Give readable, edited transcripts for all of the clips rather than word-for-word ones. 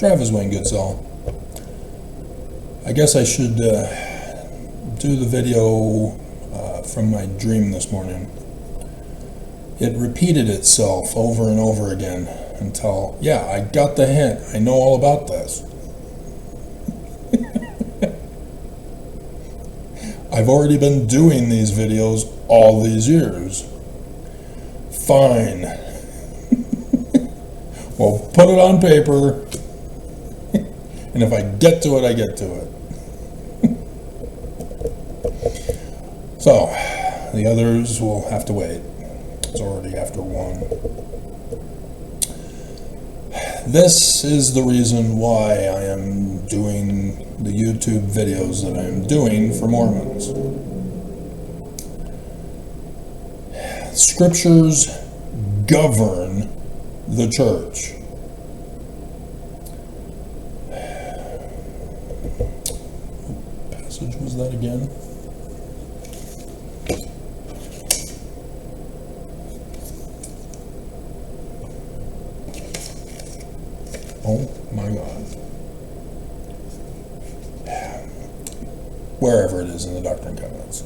Travis Wayne Goodsell. I guess I should do the video from my dream this morning. It repeated itself over and over again until, yeah, I got the hint. I know all about this. I've already been doing these videos all these years. Fine. Well, put it on paper, and if I get to it, I get to it. So, the others will have to wait. It's already after 1. This is the reason why I am doing the YouTube videos that I am doing for Mormons. Scriptures govern the church. What passage was that again? Oh my God. Wherever it is in the Doctrine and Covenants.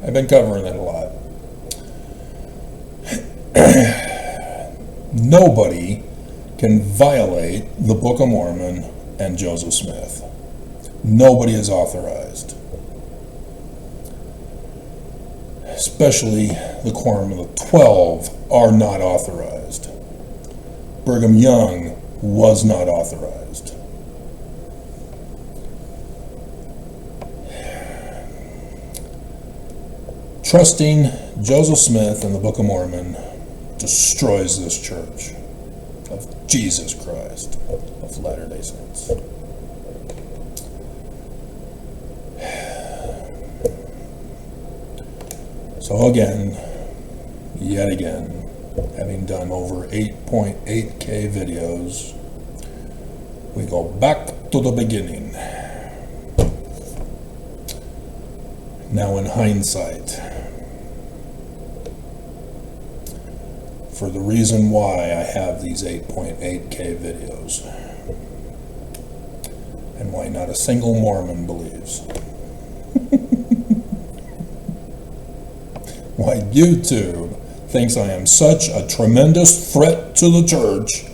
I've been covering it a lot. Nobody can violate the Book of Mormon and Joseph Smith. Nobody is authorized. Especially the Quorum of the 12 are not authorized. Brigham Young was not authorized. Trusting Joseph Smith and the Book of Mormon destroys this church of Jesus Christ of Latter-day Saints. So again, yet again, having done over 8.8K videos, we go back to the beginning. Now in hindsight, for the reason why I have these 8.8K videos, and why not a single Mormon believes. Why YouTube thinks I am such a tremendous threat to the church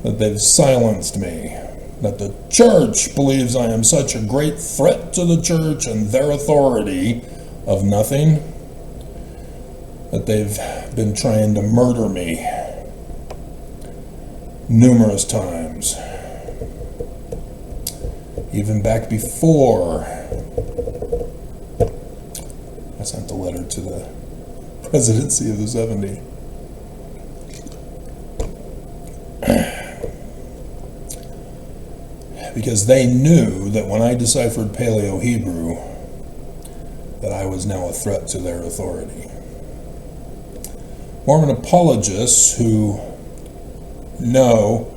that they've silenced me. That the church believes I am such a great threat to the church and their authority of nothing, that they've been trying to murder me numerous times. Even back before I sent the letter to the presidency of the 70. Because they knew that when I deciphered Paleo-Hebrew, that I was now a threat to their authority. Mormon apologists who know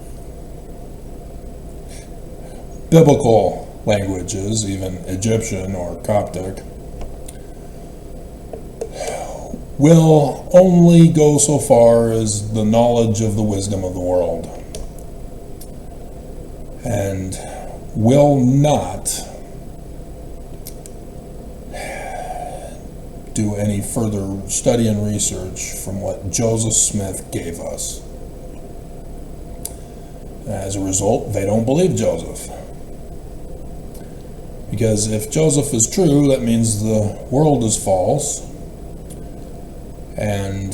biblical languages, even Egyptian or Coptic, will only go so far as the knowledge of the wisdom of the world, and will not do any further study and research from what Joseph Smith gave us. As a result, they don't believe Joseph. Because if Joseph is true, that means the world is false, and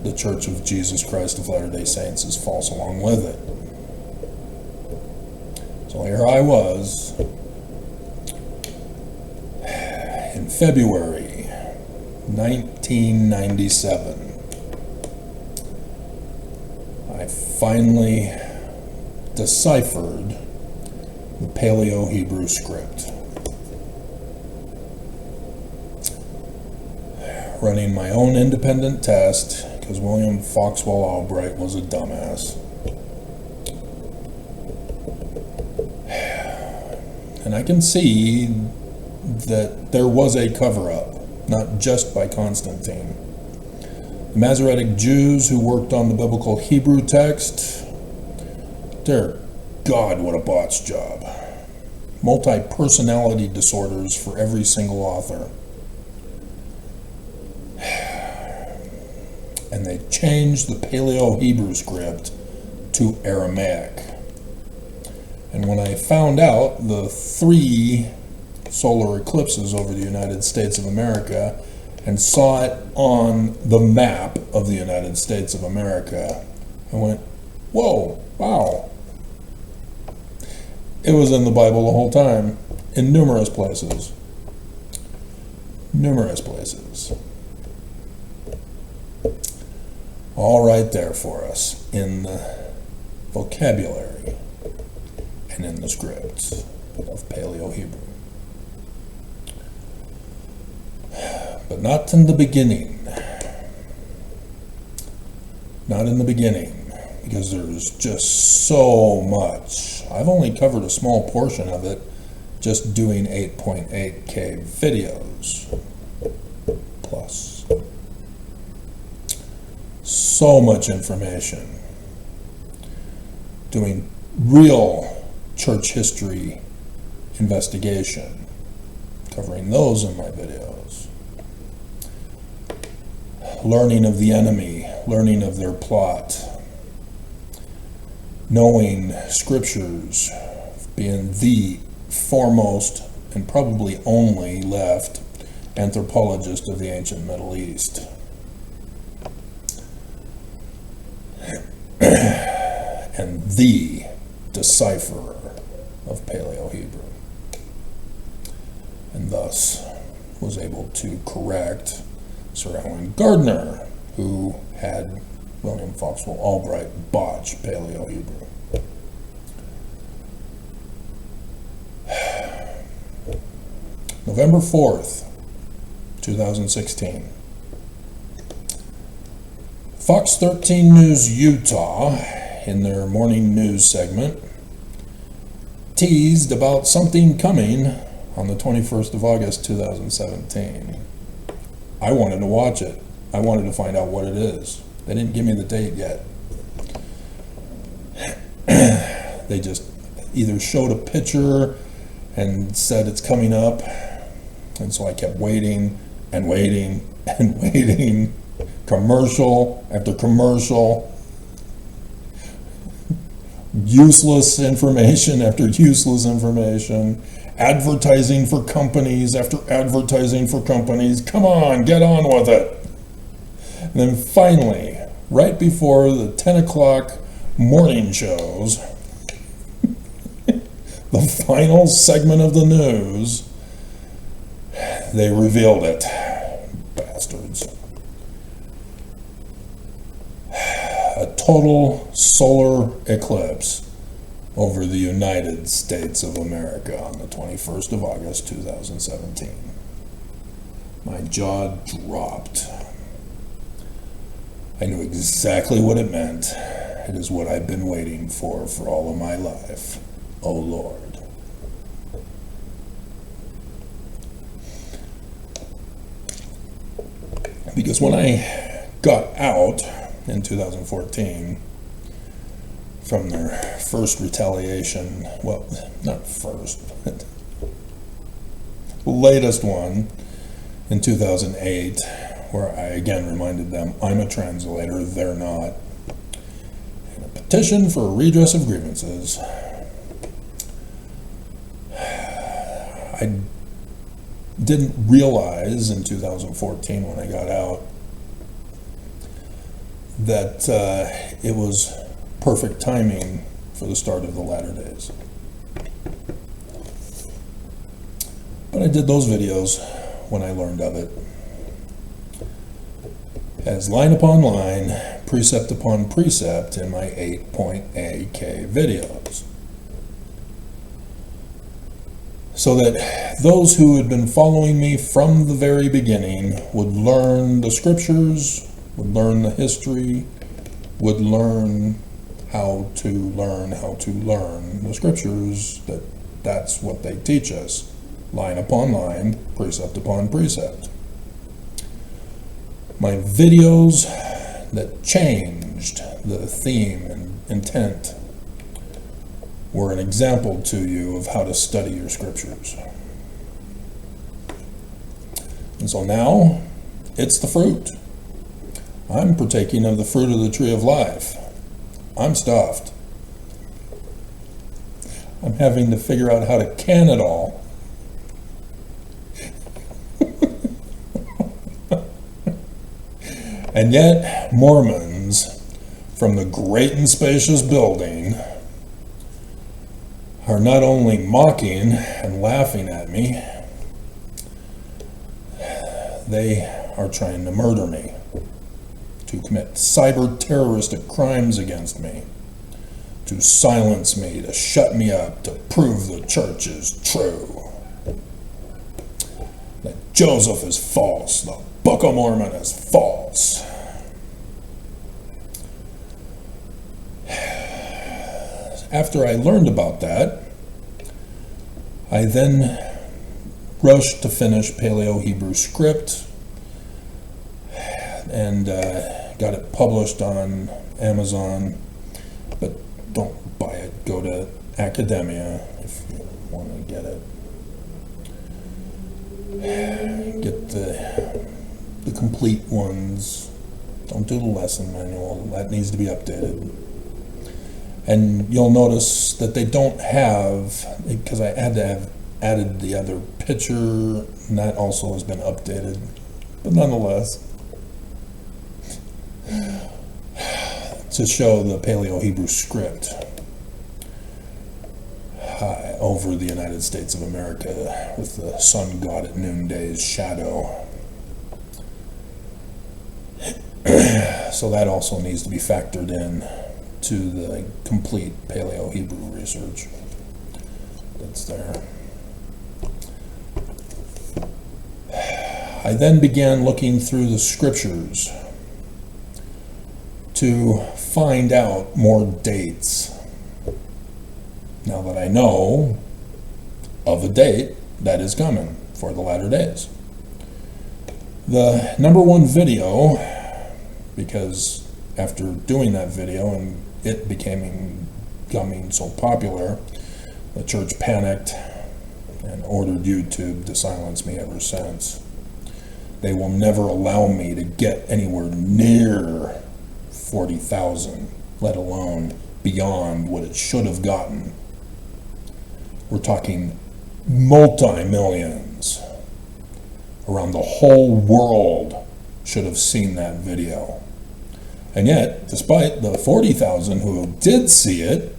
the Church of Jesus Christ of Latter-day Saints is false along with it. So here I was in February 1997. I finally deciphered the Paleo-Hebrew script, running my own independent test because William Foxwell Albright was a dumbass. And I can see that there was a cover-up, not just by Constantine. The Masoretic Jews who worked on the biblical Hebrew text Dear God, what a botch job. Multi-personality disorders for every single author. And they changed the Paleo-Hebrew script to Aramaic. And when I found out the 3 solar eclipses over the United States of America and saw it on the map of the United States of America, I went, whoa, wow. It was in the Bible the whole time, in numerous places. Numerous places. All right there for us in the vocabulary and in the scripts of Paleo-Hebrew. But not in the beginning. Not in the beginning, because there's just so much. I've only covered a small portion of it, just doing 8.8K videos plus. So much information. Doing real church history investigation, covering those in my videos. Learning of the enemy, learning of their plot, knowing scriptures, being the foremost and probably only left anthropologist of the ancient Middle East. And the decipherer of Paleo-Hebrew. And thus was able to correct Sir Alan Gardner, who had William Foxwell Albright botch Paleo-Hebrew. November 4th, 2016. Fox 13 News Utah, in their morning news segment, teased about something coming on the 21st of August 2017. I wanted to watch it. I wanted to find out what it is. They didn't give me the date yet. They just either showed a picture and said it's coming up, and so I kept waiting and waiting and waiting. Commercial after commercial, useless information after useless information, advertising for companies after advertising for companies. Come on, get on with it. And then finally, right before the 10 o'clock morning shows, the final segment of the news, they revealed it. Bastards. A total solar eclipse over the United States of America on the 21st of August 2017. My jaw dropped. I knew exactly what it meant. It is what I've been waiting for all of my life. Oh Lord. Because when I got out in 2014 from their first retaliation, well, not first, but the latest one in 2008, where I again reminded them I'm a translator, they're not, and a petition for a redress of grievances. I didn't realize in 2014 when I got out that it was perfect timing for the start of the latter days. But I did those videos when I learned of it, as line upon line, precept upon precept in my 8.8K videos. So that those who had been following me from the very beginning would learn the scriptures, would learn the history, would learn how to learn the scriptures, that's what they teach us, line upon line, precept upon precept. My videos that changed the theme and intent were an example to you of how to study your scriptures. And so now, it's the fruit. I'm partaking of the fruit of the tree of life. I'm stuffed. I'm having to figure out how to can it all. And yet, Mormons from the great and spacious building are not only mocking and laughing at me, they are trying to murder me, to commit cyber terroristic crimes against me, to silence me, to shut me up, to prove the church is true, that Joseph is false, the Book of Mormon is false. After I learned about that, I then rushed to finish Paleo-Hebrew script and got it published on Amazon, but don't buy it. Go to Academia if you want to get it. Get the complete ones. Don't do the lesson manual. That needs to be updated. And you'll notice that they don't have, because I had to have added the other picture, and that also has been updated. But nonetheless, to show the Paleo-Hebrew script over the United States of America with the sun god at noonday's shadow. So that also needs to be factored in to the complete Paleo-Hebrew research that's there. I then began looking through the scriptures to find out more dates. Now that I know of a date that is coming for the latter days. The number one video, because after doing that video and it becoming so popular, the church panicked and ordered YouTube to silence me ever since. They will never allow me to get anywhere near 40,000, let alone beyond what it should have gotten. We're talking multi-millions around the whole world should have seen that video. And yet, despite the 40,000 who did see it,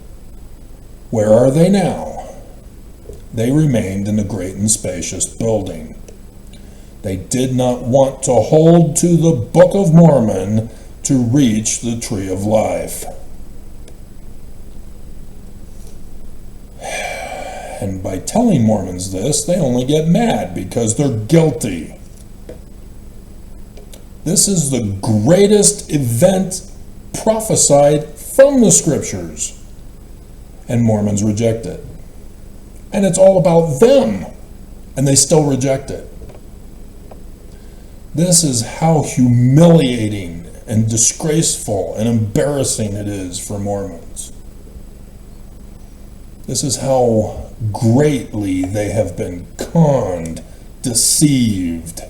where are they now? They remained in the great and spacious building. They did not want to hold to the Book of Mormon to reach the tree of life. And by telling Mormons this, they only get mad because they're guilty. This is the greatest event prophesied from the scriptures, and Mormons reject it. And it's all about them, and they still reject it. This is how humiliating and disgraceful and embarrassing it is for Mormons. This is how greatly they have been conned, deceived,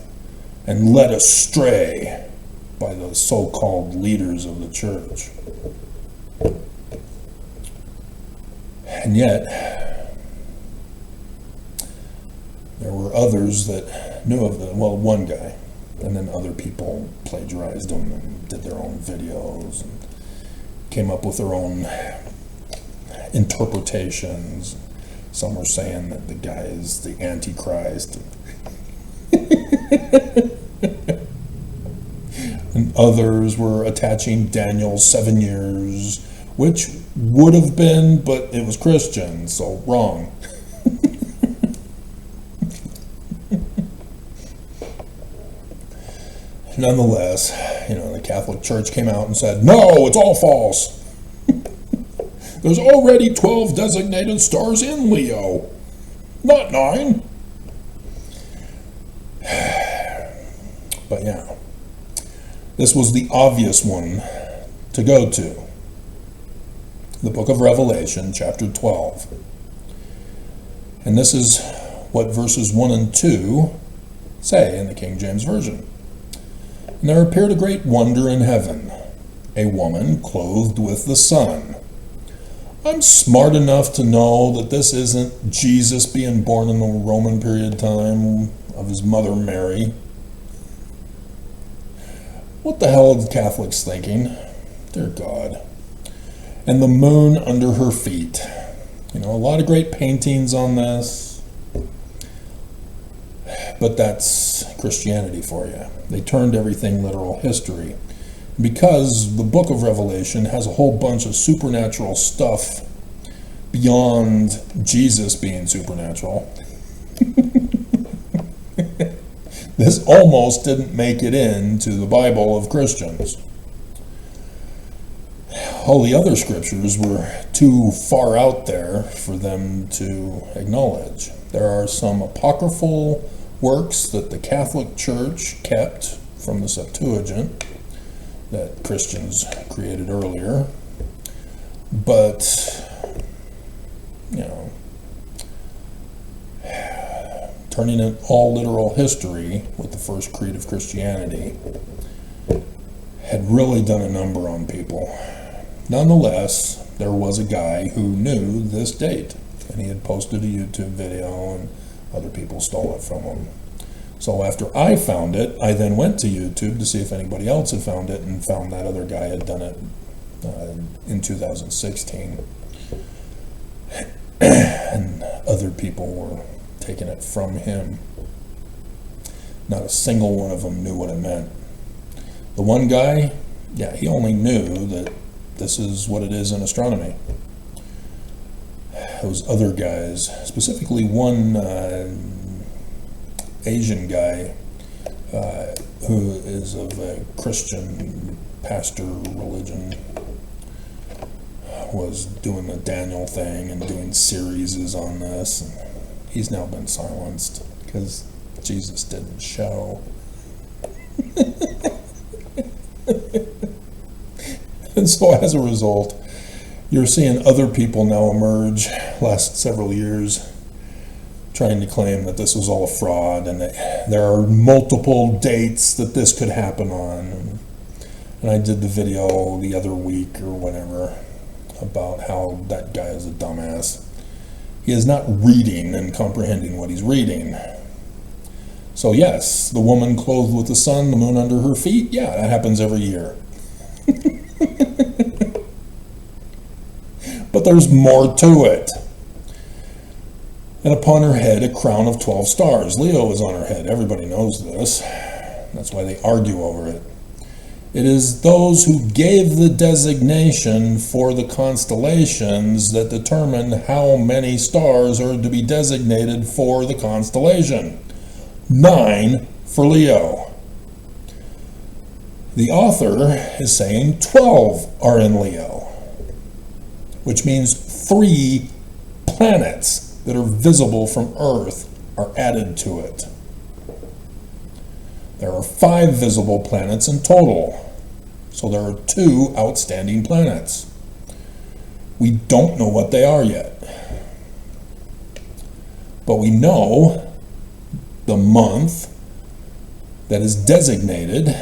and led astray by the so-called leaders of the church. And yet, there were others that knew of them. Well, one guy, and then other people plagiarized them and did their own videos and came up with their own interpretations. Some were saying that the guy is the Antichrist. And others were attaching Daniel's 7 years, which would have been, but it was Christian, so wrong. Nonetheless, the Catholic Church came out and said, no, it's all false. There's already 12 designated stars in Leo, not 9. But yeah, this was the obvious one to go to. the book of Revelation, chapter 12. And this is what verses 1 and 2 say in the King James Version. And there appeared a great wonder in heaven, a woman clothed with the sun. I'm smart enough to know that this isn't Jesus being born in the Roman period time of his mother Mary. What the hell are the Catholics thinking? Dear God. And the moon under her feet. You know, a lot of great paintings on this. But that's Christianity for you. They turned everything literal history. Because the book of Revelation has a whole bunch of supernatural stuff beyond Jesus being supernatural. This almost didn't make it into the Bible of Christians. All the other scriptures were too far out there for them to acknowledge. There are some apocryphal works that the Catholic Church kept from the Septuagint that Christians created earlier, but you know, turning it all literal history with the first creed of Christianity had really done a number on people. Nonetheless, there was a guy who knew this date, and he had posted a YouTube video, and other people stole it from him. So after I found it, I then went to YouTube to see if anybody else had found it, and found that other guy had done it in 2016. And other people were taking it from him. Not a single one of them knew what it meant. The one guy, yeah, he only knew that this is what it is in astronomy. Those other guys, specifically one Asian guy who is of a Christian pastor religion, was doing the Daniel thing and doing series on this. And he's now been silenced because Jesus didn't show. And so as a result, you're seeing other people now emerge last several years trying to claim that this was all a fraud and that there are multiple dates that this could happen on. And I did the video the other week or whatever about how that guy is a dumbass. He is not reading and comprehending what he's reading. So yes, the woman clothed with the sun, the moon under her feet, yeah, that happens every year. But there's more to it. And upon her head a crown of 12 stars. Leo is on her head. Everybody knows this. That's why they argue over it. It is those who gave the designation for the constellations that determine how many stars are to be designated for the constellation. 9 for Leo. The author is saying 12 are in Leo, which means 3 planets that are visible from Earth are added to it. There are 5 visible planets in total, so there are 2 outstanding planets. We don't know what they are yet, but we know the month that is designated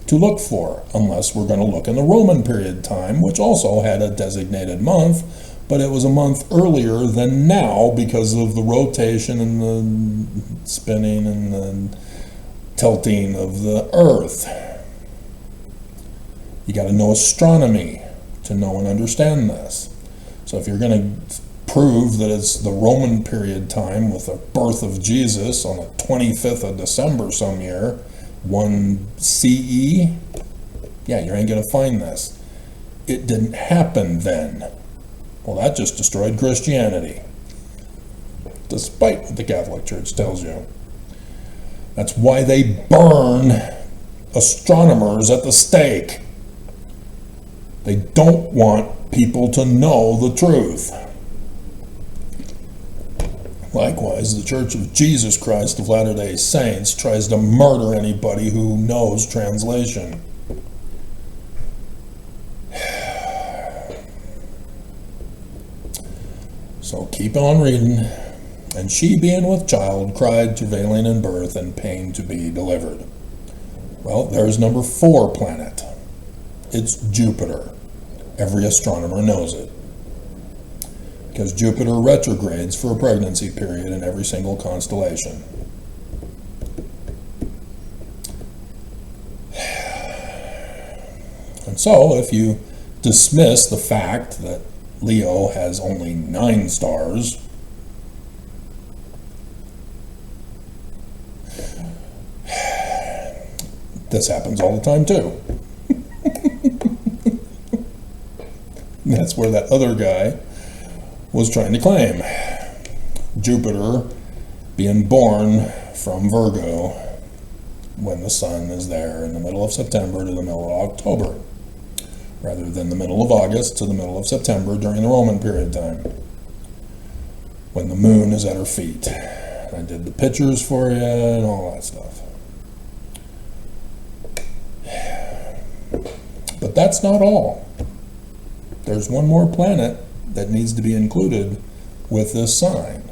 to look for, unless we're going to look in the Roman period time, which also had a designated month, but it was a month earlier than now because of the rotation and the spinning and the tilting of the Earth. You got to know astronomy to know and understand this. So if you're going to prove that it's the Roman period time with the birth of Jesus on the 25th of December some year, 1 CE, yeah, you ain't going to find this. It didn't happen then. Well, that just destroyed Christianity, despite what the Catholic Church tells you. That's why they burn astronomers at the stake. They don't want people to know the truth. Likewise, the Church of Jesus Christ of Latter-day Saints tries to murder anybody who knows translation. keep on reading. And she, being with child, cried, travailing in birth, and pain to be delivered. Well, there's number 4 planet. It's Jupiter. Every astronomer knows it, because Jupiter retrogrades for a pregnancy period in every single constellation. And so, if you dismiss the fact that Leo has only 9 stars, this happens all the time too. That's where that other guy was trying to claim. Jupiter being born from Virgo when the sun is there in the middle of September to the middle of October, rather than the middle of August to the middle of September during the Roman period time, when the moon is at her feet. I did the pictures for you and all that stuff. But that's not all. There's one more planet that needs to be included with this sign,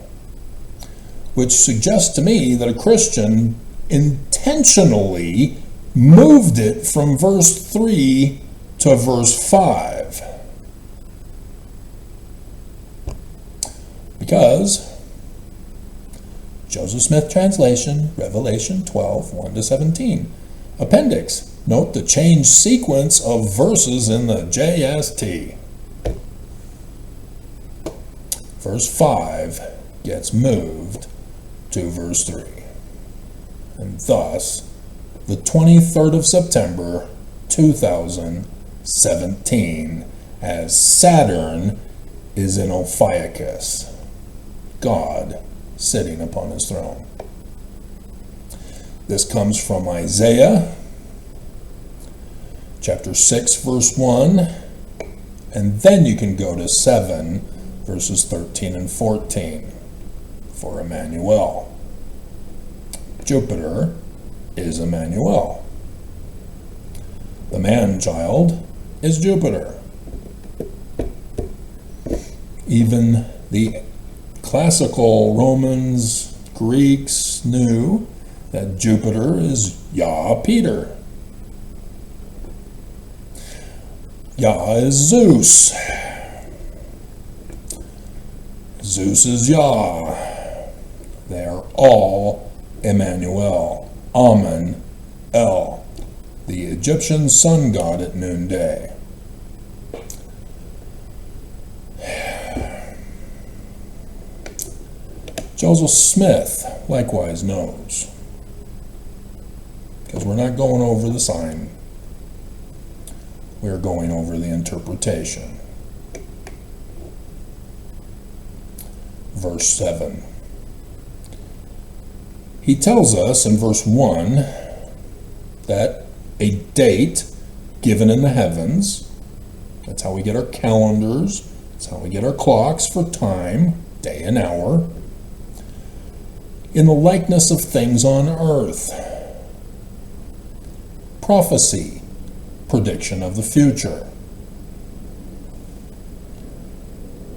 which suggests to me that a Christian intentionally moved it from verse 3 to verse 5. Because Joseph Smith translation, Revelation 12, 1-17. Appendix. Note the change sequence of verses in the JST. Verse 5 gets moved to verse 3. And thus, the 23rd of September, 2017, as Saturn is in Ophiuchus, God sitting upon his throne. This comes from Isaiah, chapter 6, verse 1, and then you can go to 7, verses 13 and 14 for Emmanuel. Jupiter is Emmanuel. The man-child is Jupiter. Even the classical Romans, Greeks knew that Jupiter is Yah Peter. Yah is Zeus. Zeus is Yah. They are all Emmanuel. Amen. El, the Egyptian sun god at noonday. Joseph Smith likewise knows, because we're not going over the sign, we're going over the interpretation. Verse 7. He tells us in verse 1 that a date given in the heavens, that's how we get our calendars, that's how we get our clocks for time, day and hour, in the likeness of things on earth. Prophecy, prediction of the future.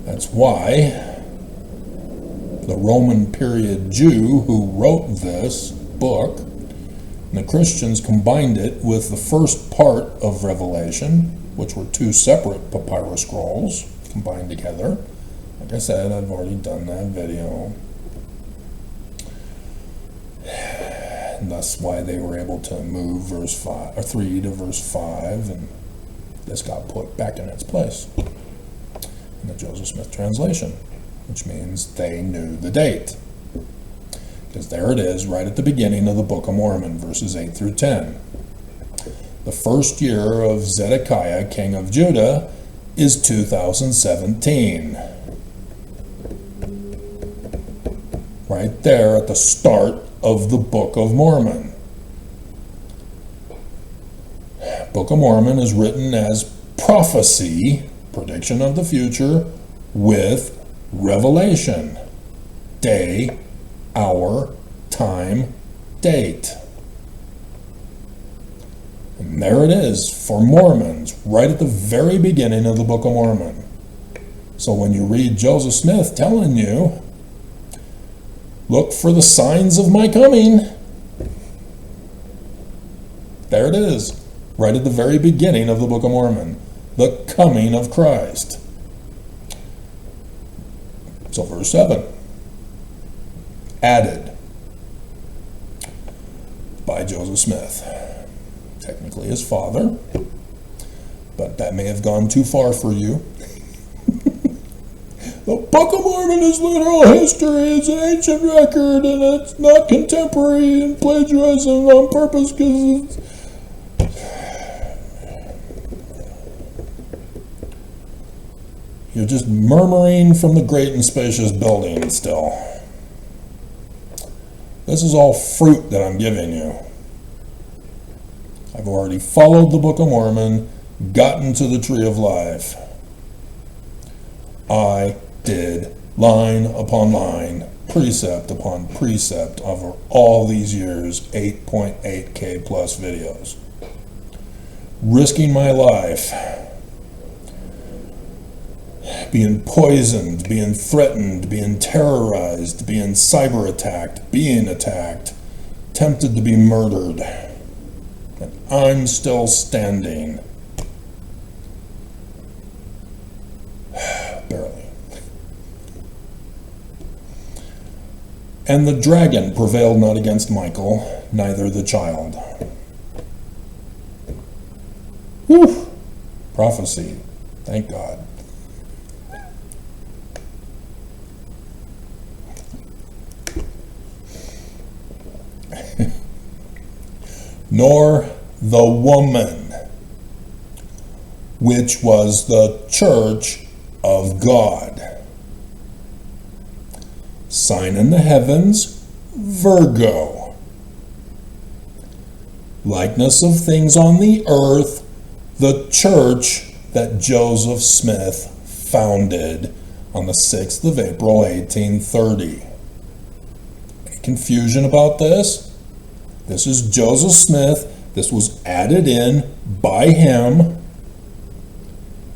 That's why the Roman period Jew who wrote this book, and the Christians combined it with the first part of Revelation, which were 2 separate papyrus scrolls combined together. Like I said, I've already done that video. And that's why they were able to move verse 5 or 3 to verse 5, and this got put back in its place in the Joseph Smith translation, which means they knew the date, because there it is right at the beginning of the Book of Mormon, verses 8 through 10. The first year of Zedekiah, king of Judah, is 2017. Right there at the start of the Book of Mormon. Book of Mormon is written as prophecy, prediction of the future, with revelation, day, hour, time, date. And there it is for Mormons, right at the very beginning of the Book of Mormon. So when you read Joseph Smith telling you, look for the signs of my coming, there it is, right at the very beginning of the Book of Mormon, the coming of Christ. So verse 7, added by Joseph Smith, technically his father, but that may have gone too far for you. The Book of Mormon is literal history, it's an ancient record, and it's not contemporary and plagiarism on purpose because it's... You're just murmuring from the great and spacious building still. This is all fruit that I'm giving you. I've already followed the Book of Mormon, gotten to the tree of life. I did line upon line, precept upon precept over all these years, 8.8K plus videos. Risking my life, being poisoned, being threatened, being terrorized, being cyber attacked, being attacked, tempted to be murdered. And I'm still standing. Barely. And the dragon prevailed not against Michael, neither the child. Whew. Prophecy. Thank God. Nor the woman, which was the church of God. Sign in the heavens, Virgo. Likeness of things on the earth, the church that Joseph Smith founded on the 6th of April, 1830. Any confusion about this? This is Joseph Smith. This was added in by him.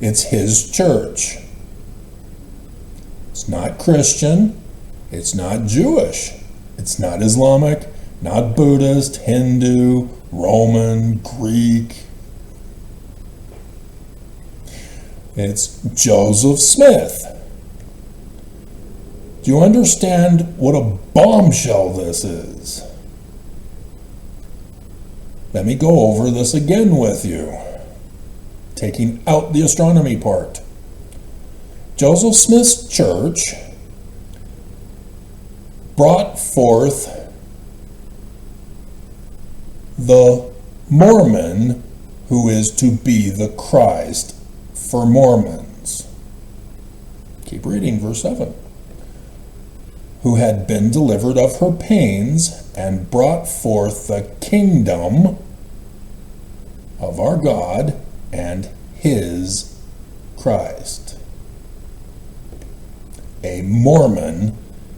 It's his church. It's not Christian. It's not Jewish. It's not Islamic, not Buddhist, Hindu, Roman, Greek. It's Joseph Smith. Do you understand what a bombshell this is? Let me go over this again with you, taking out the astronomy part. Joseph Smith's church brought forth the Mormon who is to be the Christ for Mormons. Keep reading, verse 7. Who had been delivered of her pains and brought forth the kingdom of our God and his Christ. A Mormon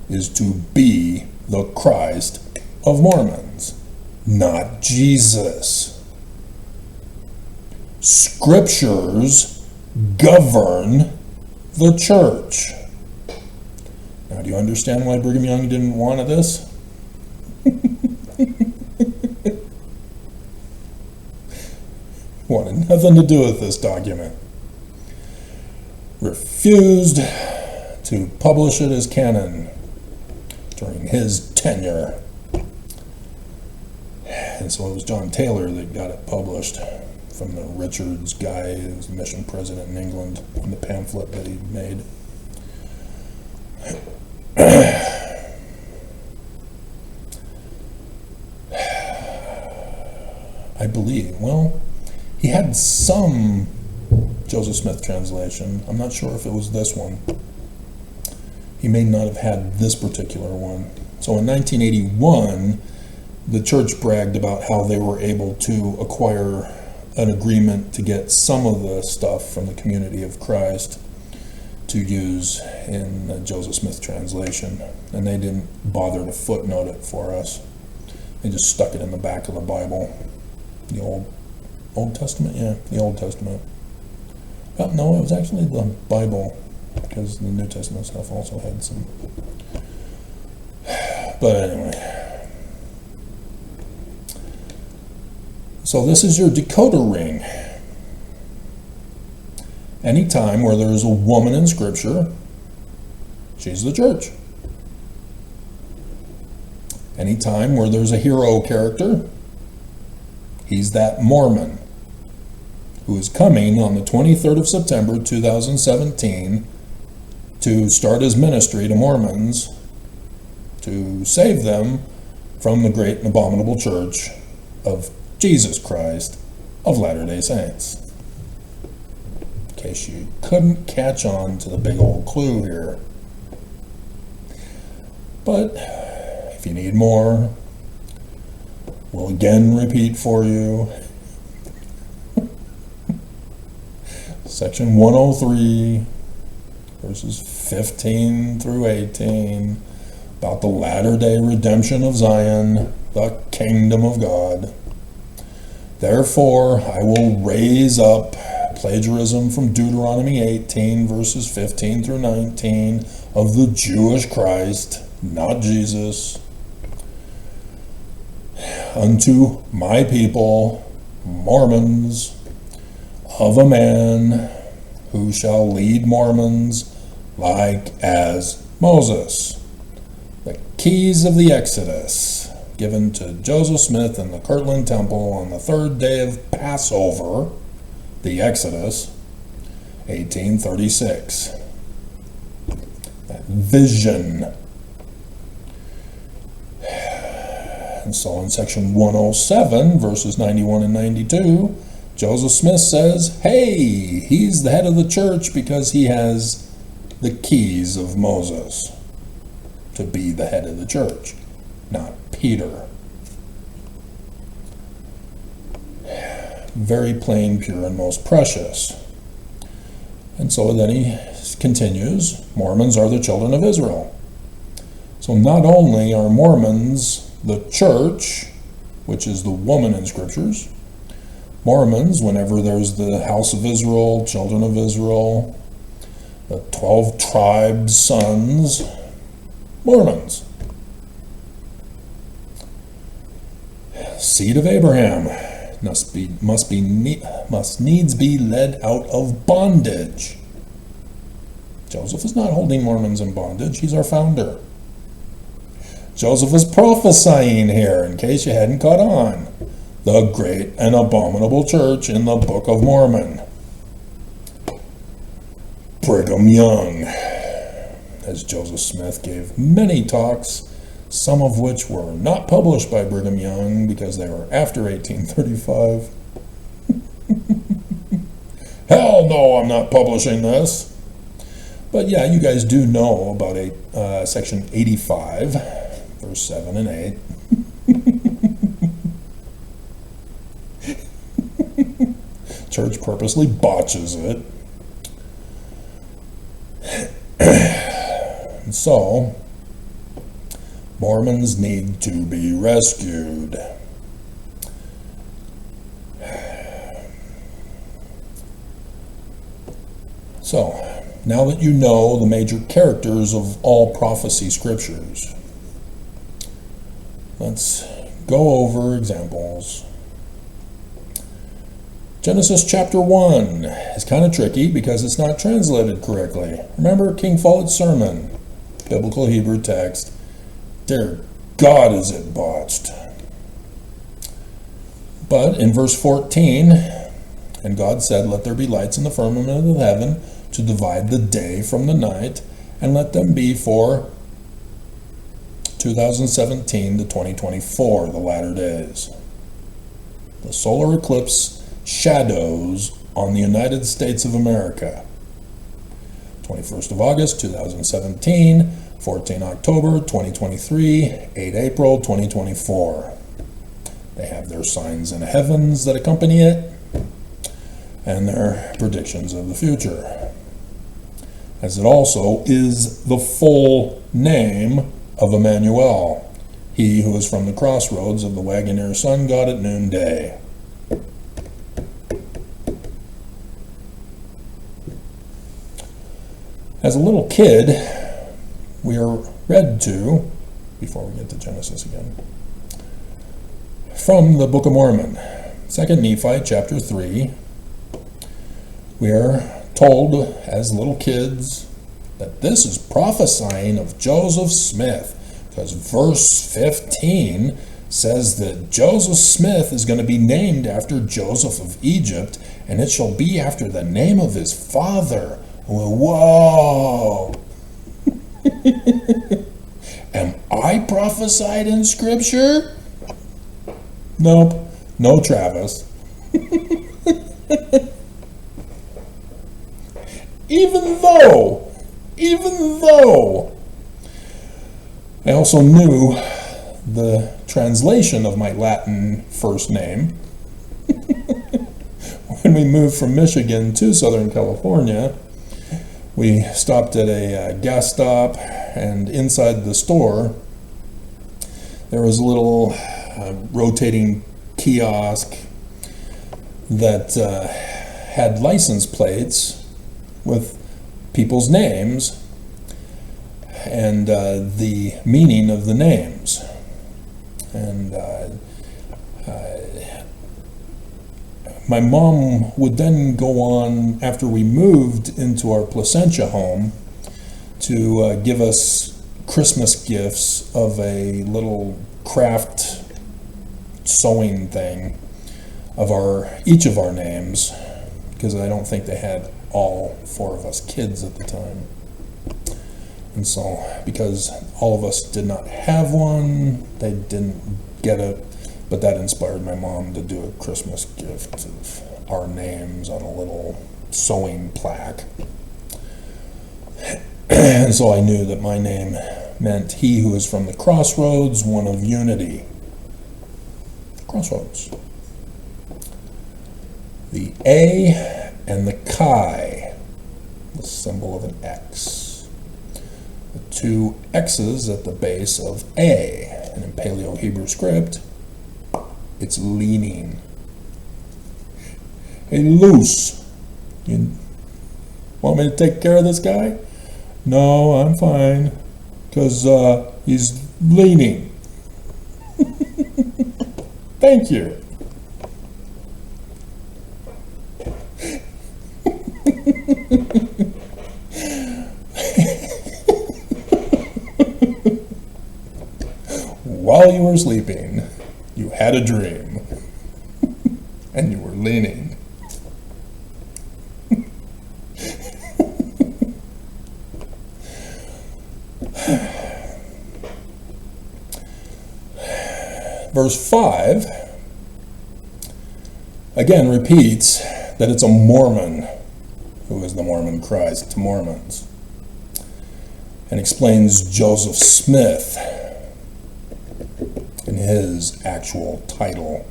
is to be the Christ of Mormons, not Jesus. Scriptures govern the church. Now, do you understand why Brigham Young didn't want this? Wanted nothing to do with this document. Refused to publish it as canon during his tenure. And so it was John Taylor that got it published from the Richards guy who was the mission president in England in the pamphlet that he made. I believe, well, he had some Joseph Smith translation. I'm not sure if it was this one. He may not have had this particular one. So in 1981, the church bragged about how they were able to acquire an agreement to get some of the stuff from the Community of Christ to use in the Joseph Smith translation. And they didn't bother to footnote it for us. They just stuck it in the back of the Bible. The Old Testament? Yeah, the Old Testament. Well, no, it was actually the Bible. because the New Testament stuff also had some. But anyway. So this is your decoder ring. Anytime where there is a woman in Scripture, she's the church. Anytime where there's a hero character, he's that Mormon who is coming on the 23rd of September 2017 to start his ministry to Mormons to save them from the great and abominable church of Jesus Christ of Latter-day Saints. In case you couldn't catch on to the big old clue here. But if you need more, we'll again repeat for you. Section 103, verses 15 through 18, about the latter-day redemption of Zion, the kingdom of God. Therefore, I will raise up plagiarism from Deuteronomy 18, verses 15 through 19, of the Jewish Christ, not Jesus, unto my people, Mormons, of a man who shall lead Mormons like as Moses. The keys of the Exodus, given to Joseph Smith in the Kirtland Temple on the third day of Passover, the Exodus, 1836. That vision. And so in section 107, verses 91 and 92, Joseph Smith says, hey, he's the head of the church because he has the keys of Moses to be the head of the church, not Peter. Very plain, pure, and most precious. And so then he continues, Mormons are the children of Israel. So not only are Mormons the church, which is the woman in Scriptures, Mormons, whenever there's the house of Israel, children of Israel, the 12 tribes' sons, Mormons. Seed of Abraham must needs be led out of bondage. Joseph is not holding Mormons in bondage. He's our founder. Joseph is prophesying here, in case you hadn't caught on. The great and abominable church in the Book of Mormon. Brigham Young, as Joseph Smith gave many talks, some of which were not published by Brigham Young because they were after 1835. Hell no, I'm not publishing this. But yeah, you guys do know about section 85, verse 7 and 8. Church purposely botches it. And so, Mormons need to be rescued. So, now that you know the major characters of all prophecy scriptures, let's go over examples. Genesis chapter 1 is kind of tricky because it's not translated correctly. Remember King Follett's sermon, biblical Hebrew text. Dear God, is it botched. But in verse 14, and God said, let there be lights in the firmament of heaven to divide the day from the night, and let them be for 2017 to 2024, the latter days. The solar eclipse shadows on the United States of America. 21st of August 2017, 14 October 2023, 8 April 2024. They have their signs in the heavens that accompany it and their predictions of the future. As it also is the full name of Emmanuel, he who is from the crossroads of the Wagoneer sun god at noonday. As a little kid, we are read to, before we get to Genesis again, from the Book of Mormon, 2 Nephi chapter 3. We are told as little kids that this is prophesying of Joseph Smith, because verse 15 says that Joseph Smith is going to be named after Joseph of Egypt, and it shall be after the name of his father. Whoa! Am I prophesied in Scripture? Nope. No, Travis. Even though I also knew the translation of my Latin first name. When we moved from Michigan to Southern California, we stopped at a gas stop, and inside the store there was a little rotating kiosk that had license plates with people's names and the meaning of the names. And my mom would then go on, after we moved into our Placentia home, to give us Christmas gifts of a little craft sewing thing of each of our names, because I don't think they had all four of us kids at the time. And so, because all of us did not have one, they didn't get it, but that inspired my mom to do a Christmas gift of our names on a little sewing plaque. And so I knew that my name meant he who is from the crossroads, one of unity. Crossroads. The A and the Chi, the symbol of an X. The two X's at the base of A, and in Paleo-Hebrew script, it's leaning. Hey, Loose, you want me to take care of this guy? No, I'm fine, because he's leaning. Thank you. While you were sleeping, you had a dream, and you were leaning. Verse 5 again repeats that it's a Mormon who is the Mormon Christ to Mormons, and explains Joseph Smith in his actual title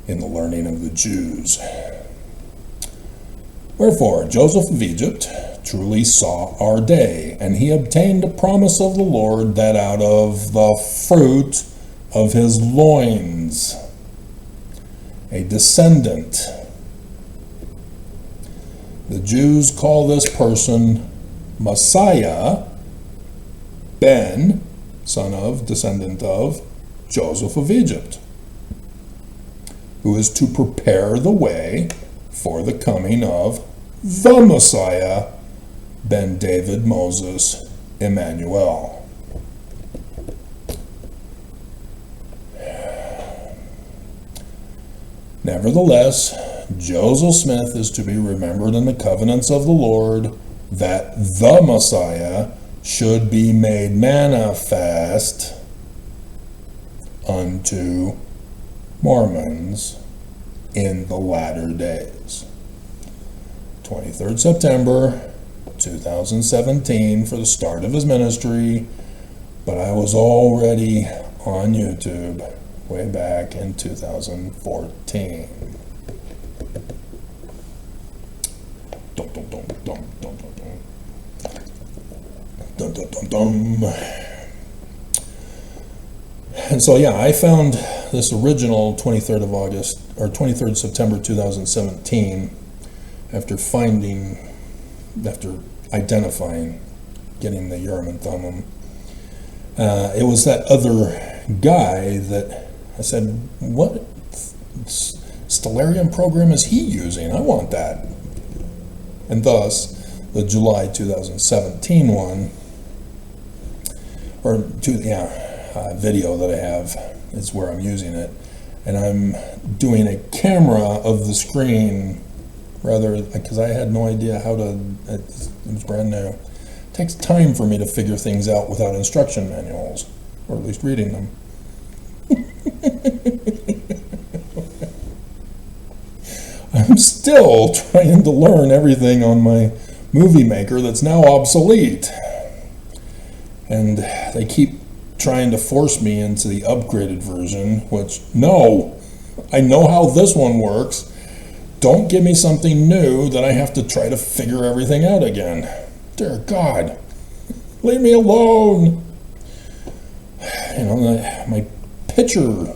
in the learning of the Jews. Wherefore Joseph of Egypt truly saw our day, and he obtained a promise of the Lord, that out of the fruit of his loins a descendant. The Jews call this person Messiah, Ben, son of, descendant of, Joseph of Egypt, who is to prepare the way for the coming of the Messiah, Ben David Moses Emmanuel. Nevertheless, Joseph Smith is to be remembered in the covenants of the Lord, that the Messiah should be made manifest unto Mormons in the latter days. 23rd September 2017 for the start of his ministry, but I was already on YouTube way back in 2014. Dum, dum, dum, dum, dum, dum, dum. Dum, dum, dum, dum. And so, yeah, I found this original 23rd of August, or 23rd September 2017, after identifying, getting the Urim and Thummim. It was that other guy that I said, what Stellarium program is he using? I want that. And thus, the July 2017 one, or video that I have is where I'm using it. And I'm doing a camera of the screen rather, because I had no idea how to, it was brand new. It takes time for me to figure things out without instruction manuals, or at least reading them. I'm still trying to learn everything on my movie maker that's now obsolete. And they keep trying to force me into the upgraded version, which, no, I know how this one works. Don't give me something new that I have to try to figure everything out again. Dear God, leave me alone. You know, my picture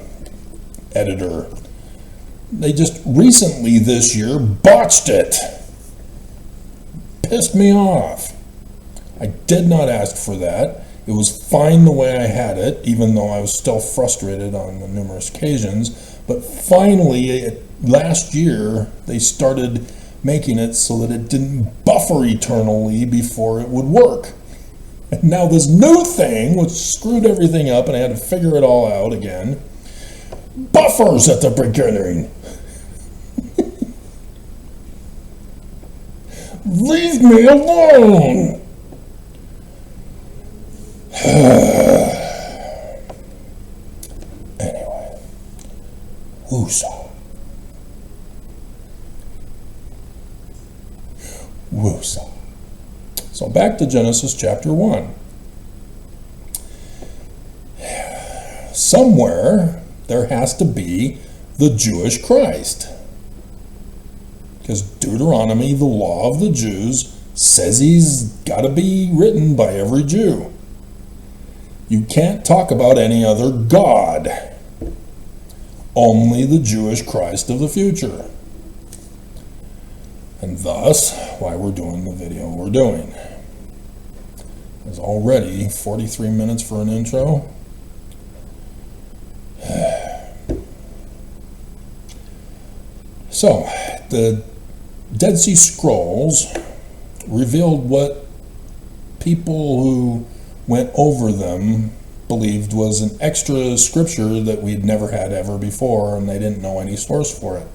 editor, they just recently this year botched it. Pissed me off. I did not ask for that. It was fine the way I had it, even though I was still frustrated on the numerous occasions. But finally, last year, they started making it so that it didn't buffer eternally before it would work. And now this new thing, which screwed everything up and I had to figure it all out again, buffers at the beginning. Leave me alone! Anyway, woosah. Woosah. So back to Genesis chapter 1. Somewhere there has to be the Jewish Christ. Because Deuteronomy, the law of the Jews, says he's got to be written by every Jew. You can't talk about any other God. Only the Jewish Christ of the future. And thus, why we're doing the video we're doing. There's already 43 minutes for an intro. So, the Dead Sea Scrolls revealed what people who went over them believed was an extra scripture that we'd never had ever before, and they didn't know any source for it.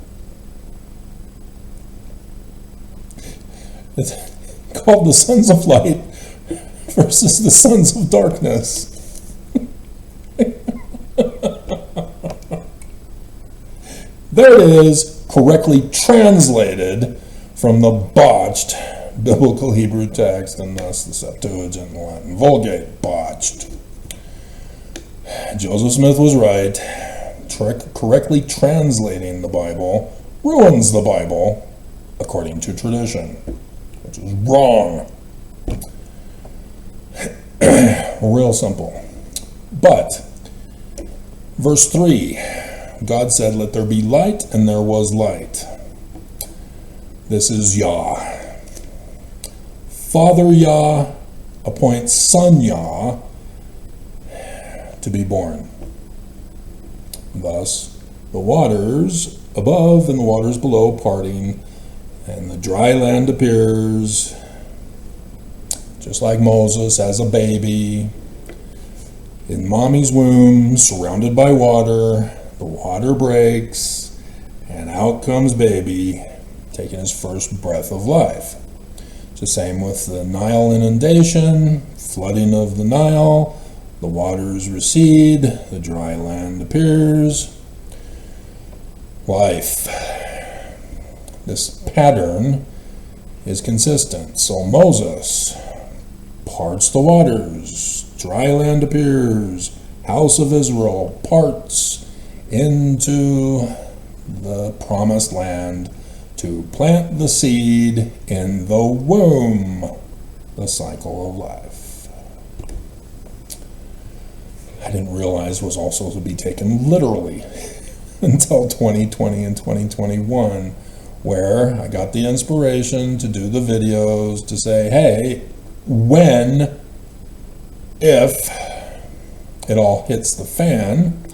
It's called the Sons of Light versus the Sons of Darkness. There it is, correctly translated from the botched biblical Hebrew text, and thus the Septuagint and Latin Vulgate botched. Joseph Smith was right. Correctly translating the Bible ruins the Bible, according to tradition, which is wrong. Real simple. But, verse 3, God said, "Let there be light," and there was light. This is Yah. Father Yah appoints Son Yah to be born. Thus, the waters above and the waters below parting, and the dry land appears, just like Moses as a baby, in mommy's womb, surrounded by water. The water breaks, and out comes baby, taking his first breath of life. It's the same with the Nile inundation, flooding of the Nile, the waters recede, the dry land appears. Life. This pattern is consistent. So Moses parts the waters, dry land appears, house of Israel parts into the promised land to plant the seed in the womb, the cycle of life. I didn't realize was also to be taken literally until 2020 and 2021, where I got the inspiration to do the videos to say, hey, when, if it all hits the fan,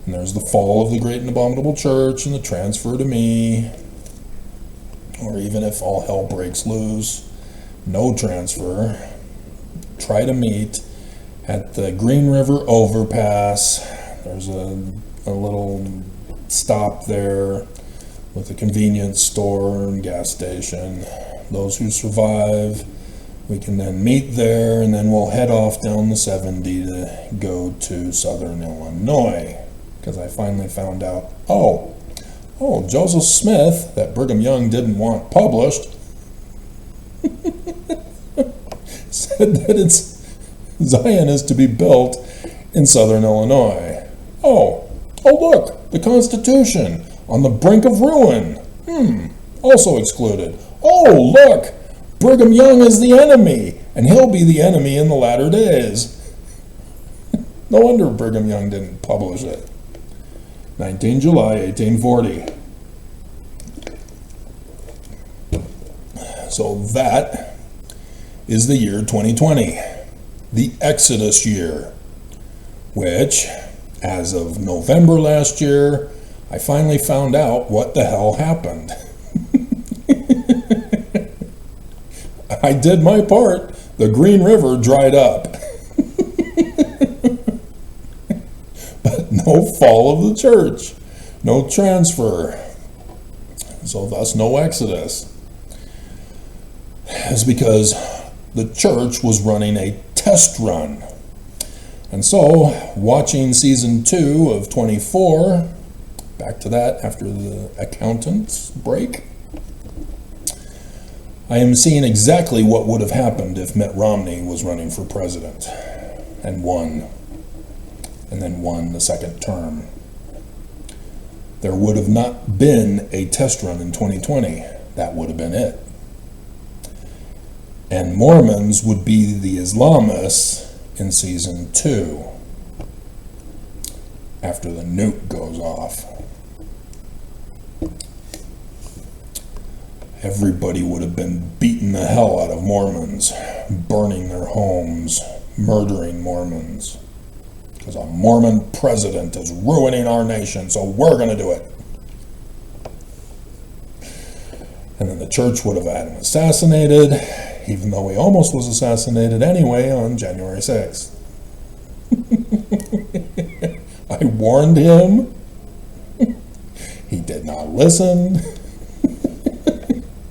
and there's the fall of the great and abominable church and the transfer to me, or even if all hell breaks loose, no transfer, try to meet at the Green River overpass. There's a little stop there with a convenience store and gas station. Those who survive, we can then meet there, and then we'll head off down the 70 to go to southern Illinois, because I finally found out, oh, Joseph Smith, that Brigham Young didn't want published, said that Zion is to be built in southern Illinois. Oh, look, the Constitution on the brink of ruin. Also excluded. Oh, look, Brigham Young is the enemy, and he'll be the enemy in the latter days. No wonder Brigham Young didn't publish it. 19 July 1840. So that is the year 2020, the Exodus year, which, as of November last year, I finally found out what the hell happened. I did my part. The Green River dried up. But no fall of the church, no transfer, so thus no Exodus. It's because the church was running a test run. And so, watching season 2 of 24, back to that after the accountant's break, I am seeing exactly what would have happened if Mitt Romney was running for president and won, and then won the second term. There would have not been a test run in 2020. That would have been it. And Mormons would be the Islamists in season 2 after the nuke goes off. Everybody would have been beating the hell out of Mormons, burning their homes, murdering Mormons, because a Mormon president is ruining our nation, so we're going to do it. And then the church would have had him assassinated, even though he almost was assassinated anyway on January 6th. I warned him. He did not listen.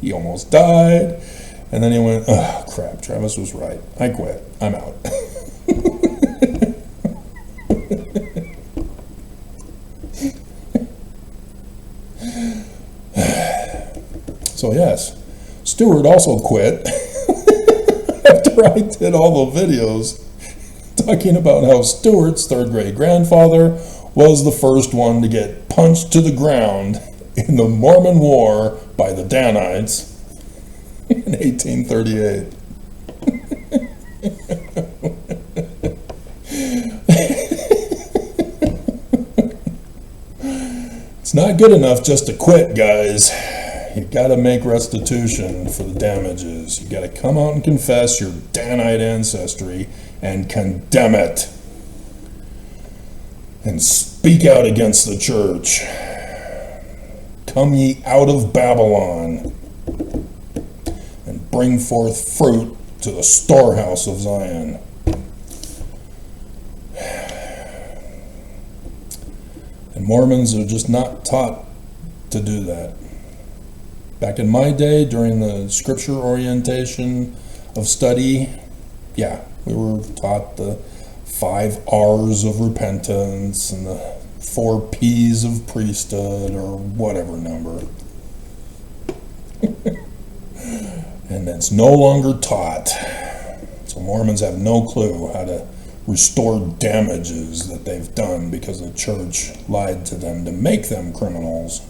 He almost died. And then he went, oh, crap, Travis was right. I quit. I'm out. So yes, Stewart also quit after I did all the videos talking about how Stewart's third great grandfather was the first one to get punched to the ground in the Mormon War by the Danites in 1838. It's not good enough just to quit, guys. You gotta make restitution for the damages. You gotta come out and confess your Danite ancestry and condemn it. And speak out against the church. Come ye out of Babylon and bring forth fruit to the storehouse of Zion. And Mormons are just not taught to do that. Back in my day, during the scripture orientation of study, yeah, we were taught the 5 R's of repentance and the 4 P's of priesthood, or whatever number. And it's no longer taught. So Mormons have no clue how to restore damages that they've done because the church lied to them to make them criminals.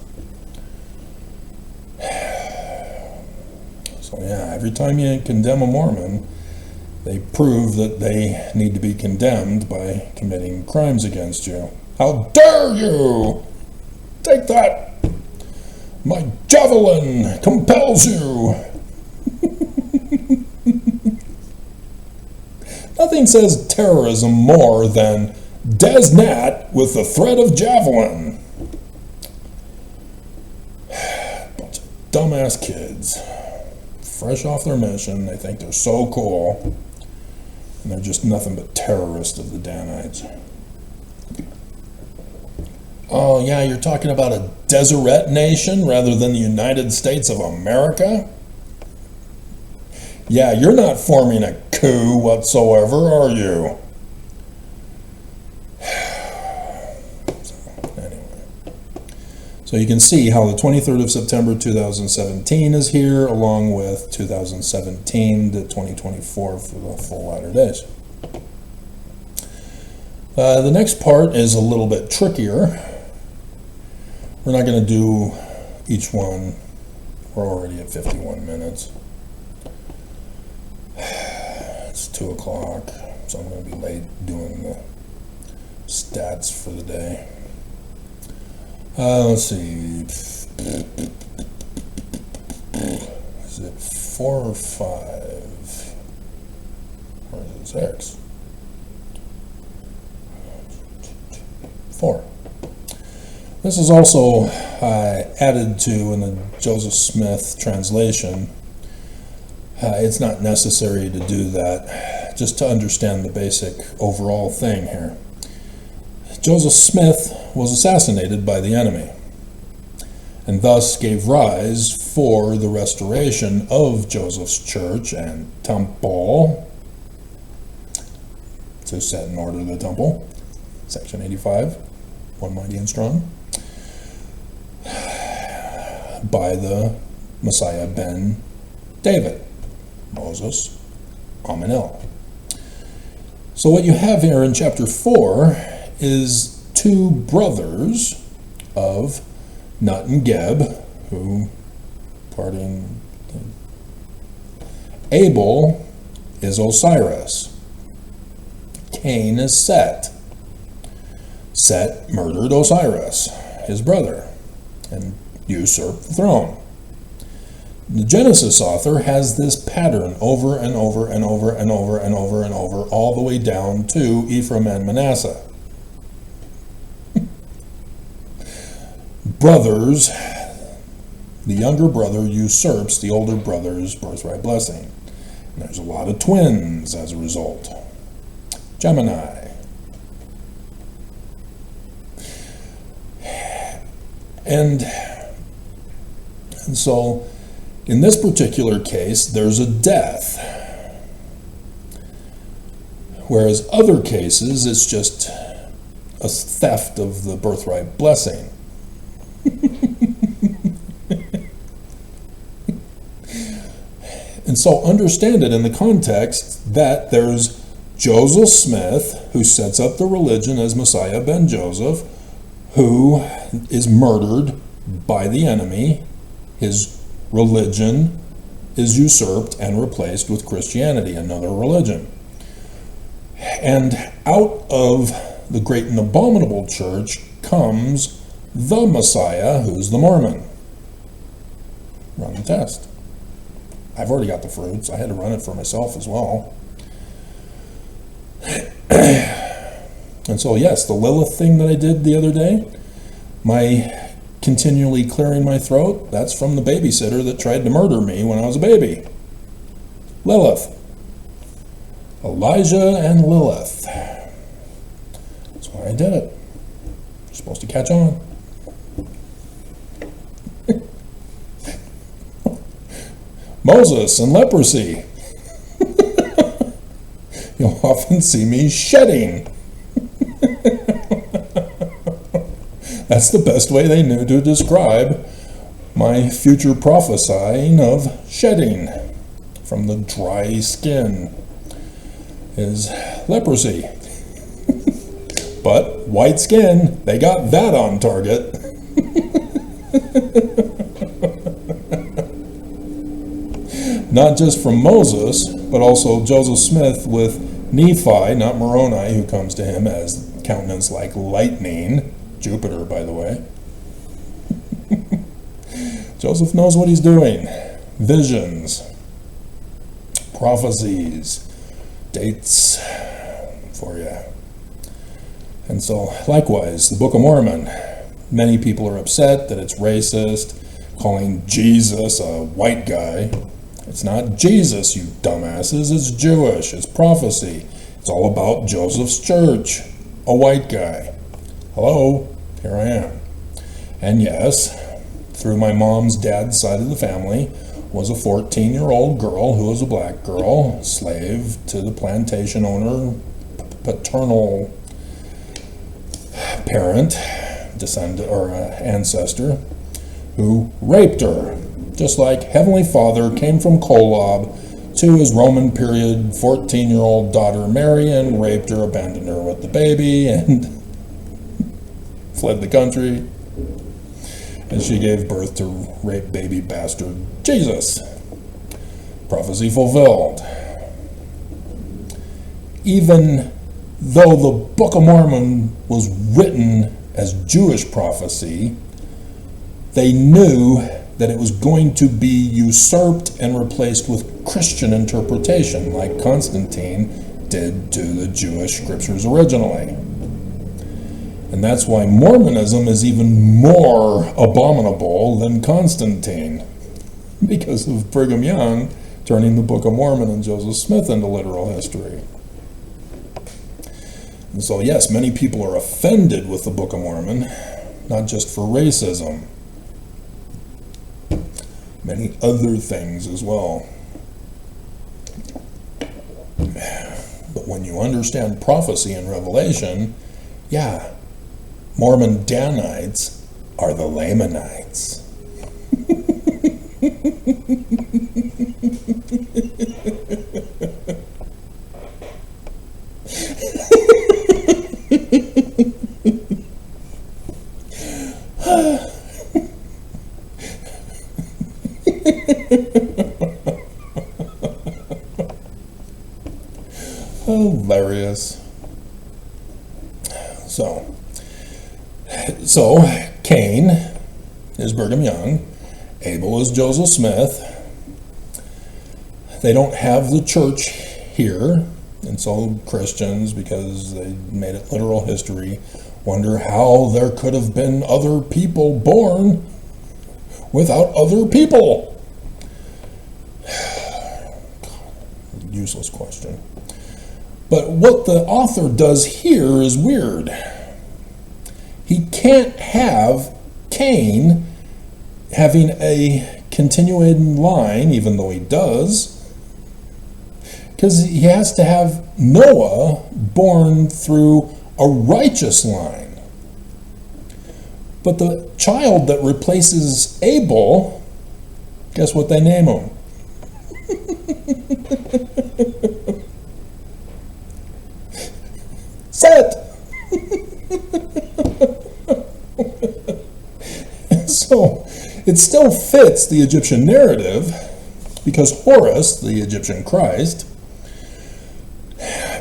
So yeah, every time you condemn a Mormon, they prove that they need to be condemned by committing crimes against you. How dare you! Take that! My job javelin compels you. Nothing says terrorism more than Desnat with the threat of javelin. Bunch of dumbass kids, fresh off their mission. They think they're so cool, and they're just nothing but terrorists of the Danites. Oh yeah, you're talking about a Deseret nation rather than the United States of America? Yeah, you're not forming a coup whatsoever, are you? So you can see how the 23rd of September 2017 is here, along with 2017 to 2024 for the full latter days. The next part is a little bit trickier. We're not going to do each one. We're already at 51 minutes. It's 2 o'clock, so I'm going to be late doing the stats for the day. Let's see. Is it 4 or 5? Or is it 6? 4. This is also added to in the Joseph Smith translation. It's not necessary to do that, just to understand the basic overall thing here. Joseph Smith was assassinated by the enemy, and thus gave rise for the restoration of Joseph's church and temple, to set in order the temple, section 85, one mighty and strong, by the Messiah ben David, Moses Aminel. So what you have here in chapter 4 is 2 brothers of Nut and Geb, who parting. Abel is Osiris. Cain is Set. Set murdered Osiris, his brother, and usurped the throne. The Genesis author has this pattern over and over and over and over and over and over, all the way down to Ephraim and Manasseh. Brothers, the younger brother usurps the older brother's birthright blessing. And there's a lot of twins as a result. Gemini. And so, in this particular case, there's a death. Whereas other cases, it's just a theft of the birthright blessing. And so understand it in the context that there's Joseph Smith, who sets up the religion as Messiah ben Joseph, who is murdered by the enemy. His religion is usurped and replaced with Christianity, another religion. And out of the great and abominable church comes the Messiah, who's the Mormon. Run the test. I've already got the fruits. I had to run it for myself as well. And so, yes, the Lilith thing that I did the other day, my continually clearing my throat, that's from the babysitter that tried to murder me when I was a baby. Lilith. Elijah and Lilith. That's why I did it. You're supposed to catch on. Moses and leprosy. You'll often see me shedding. That's the best way they knew to describe my future prophesying of shedding from the dry skin is leprosy. But white skin, they got that on target. Not just from Moses, but also Joseph Smith with Nephi, not Moroni, who comes to him as countenance like lightning. Jupiter, by the way. Joseph knows what he's doing. Visions, prophecies, dates for you. And so, likewise, the Book of Mormon. Many people are upset that it's racist, calling Jesus a white guy. It's not Jesus, you dumbasses. It's Jewish. It's prophecy. It's all about Joseph's church, a white guy. Hello, here I am. And yes, through my mom's dad's side of the family, was a 14-year-old girl who was a black girl, slave to the plantation owner, paternal parent, descendant or ancestor, who raped her, just like Heavenly Father came from Kolob to his Roman period 14-year-old daughter Mary and raped her, abandoned her with the baby, and fled the country. And she gave birth to rape baby bastard Jesus. Prophecy fulfilled. Even though the Book of Mormon was written as Jewish prophecy, they knew that it was going to be usurped and replaced with Christian interpretation, like Constantine did to the Jewish scriptures originally. And that's why Mormonism is even more abominable than Constantine, because of Brigham Young turning the Book of Mormon and Joseph Smith into literal history. And so yes, many people are offended with the Book of Mormon, not just for racism, many other things as well. But when you understand prophecy and revelation, yeah, Mormon Danites are the Lamanites. Hilarious. So Cain is Brigham Young, Abel is Joseph Smith. They don't have the church here, and so Christians, because they made it literal history, wonder how there could have been other people born without other people. Useless question. But what the author does here is weird. He can't have Cain having a continuing line, even though he does, because he has to have Noah born through a righteous line. But the child that replaces Abel, guess what they name him? Set. So it still fits the Egyptian narrative, because Horus, the Egyptian Christ,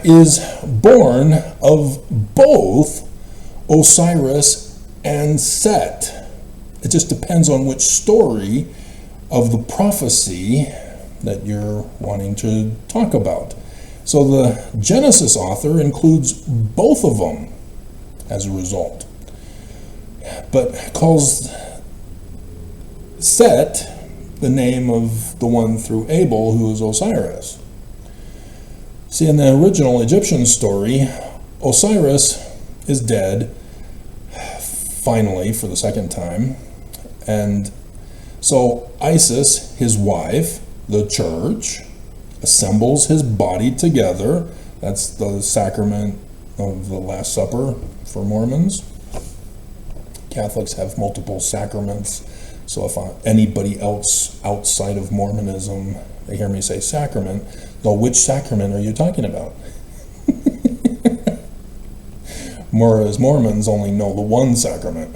is born of both Osiris and Set. It just depends on which story of the prophecy that you're wanting to talk about. So the Genesis author includes both of them as a result, but calls Set the name of the one through Abel, who is Osiris. See, in the original Egyptian story, Osiris is dead, finally, for the second time. And so Isis, his wife, the church, assembles his body together. That's the sacrament of the Last Supper for Mormons. Catholics have multiple sacraments. So if anybody else outside of Mormonism, they hear me say sacrament, well, which sacrament are you talking about? Whereas Mormons only know the one sacrament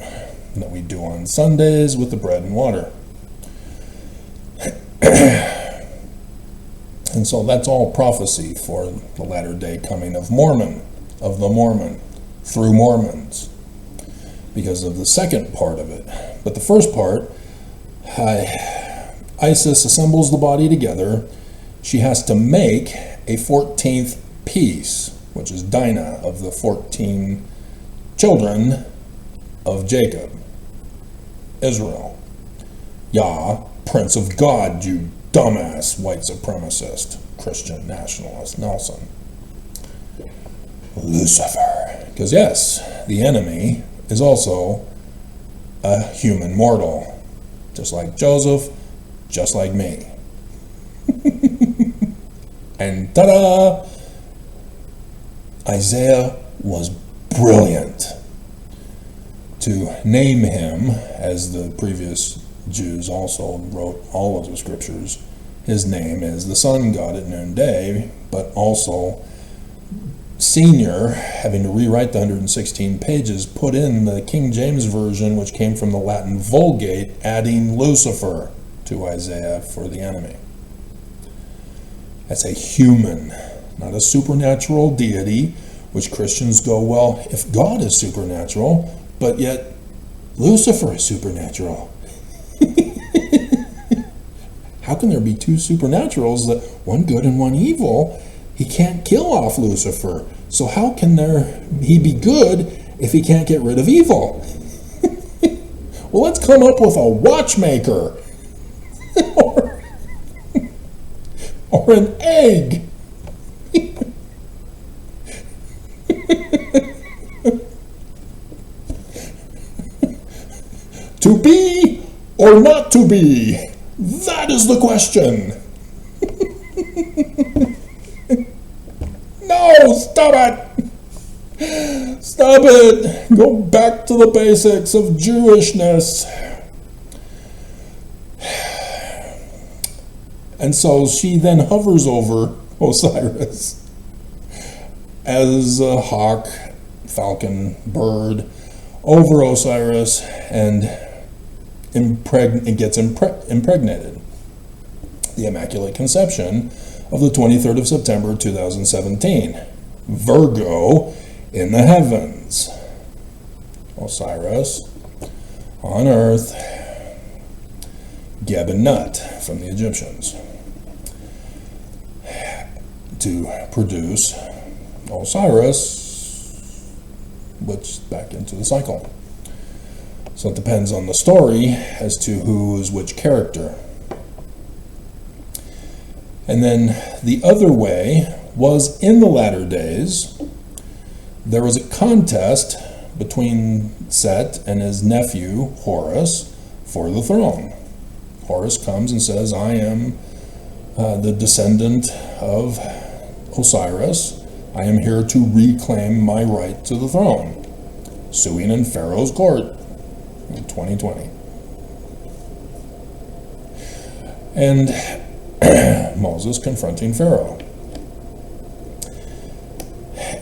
that we do on Sundays with the bread and water. And so that's all prophecy for the latter day coming of Mormon, of the Mormon, through Mormons, because of the second part of it. But the first part, Isis assembles the body together. She has to make a 14th piece, which is Dinah, of the 14 children of Jacob, Israel. Yah, Prince of God, you dumbass white supremacist, Christian nationalist, Nelson. Lucifer. Because yes, the enemy is also a human mortal, just like Joseph, just like me. And ta-da! Isaiah was brilliant to name him, as the previous Jews also wrote all of the scriptures, his name is the sun god at noonday, but also Senior, having to rewrite the 116 pages, put in the King James Version, which came from the Latin Vulgate, adding Lucifer to Isaiah for the enemy. That's a human, not a supernatural deity, which Christians go, well, if God is supernatural, but yet Lucifer is supernatural. How can there be two supernaturals, that one good and one evil? He can't kill off Lucifer. So how can he be good if he can't get rid of evil? Well, let's come up with a watchmaker. or an egg. To be or not to be? That is the question. No, stop it! Stop it! Go back to the basics of Jewishness. And so she then hovers over Osiris as a hawk, falcon, bird, over Osiris, and gets impregnated. The Immaculate Conception of the 23rd of September 2017. Virgo in the heavens. Osiris on earth. Geb and Nut from the Egyptians to produce Osiris, which back into the cycle. So it depends on the story as to who is which character. And then the other way was, in the latter days, there was a contest between Set and his nephew Horus for the throne. Horus comes and says, I am the descendant of Osiris. I am here to reclaim my right to the throne. Suing in Pharaoh's court in 2020. And Moses confronting Pharaoh.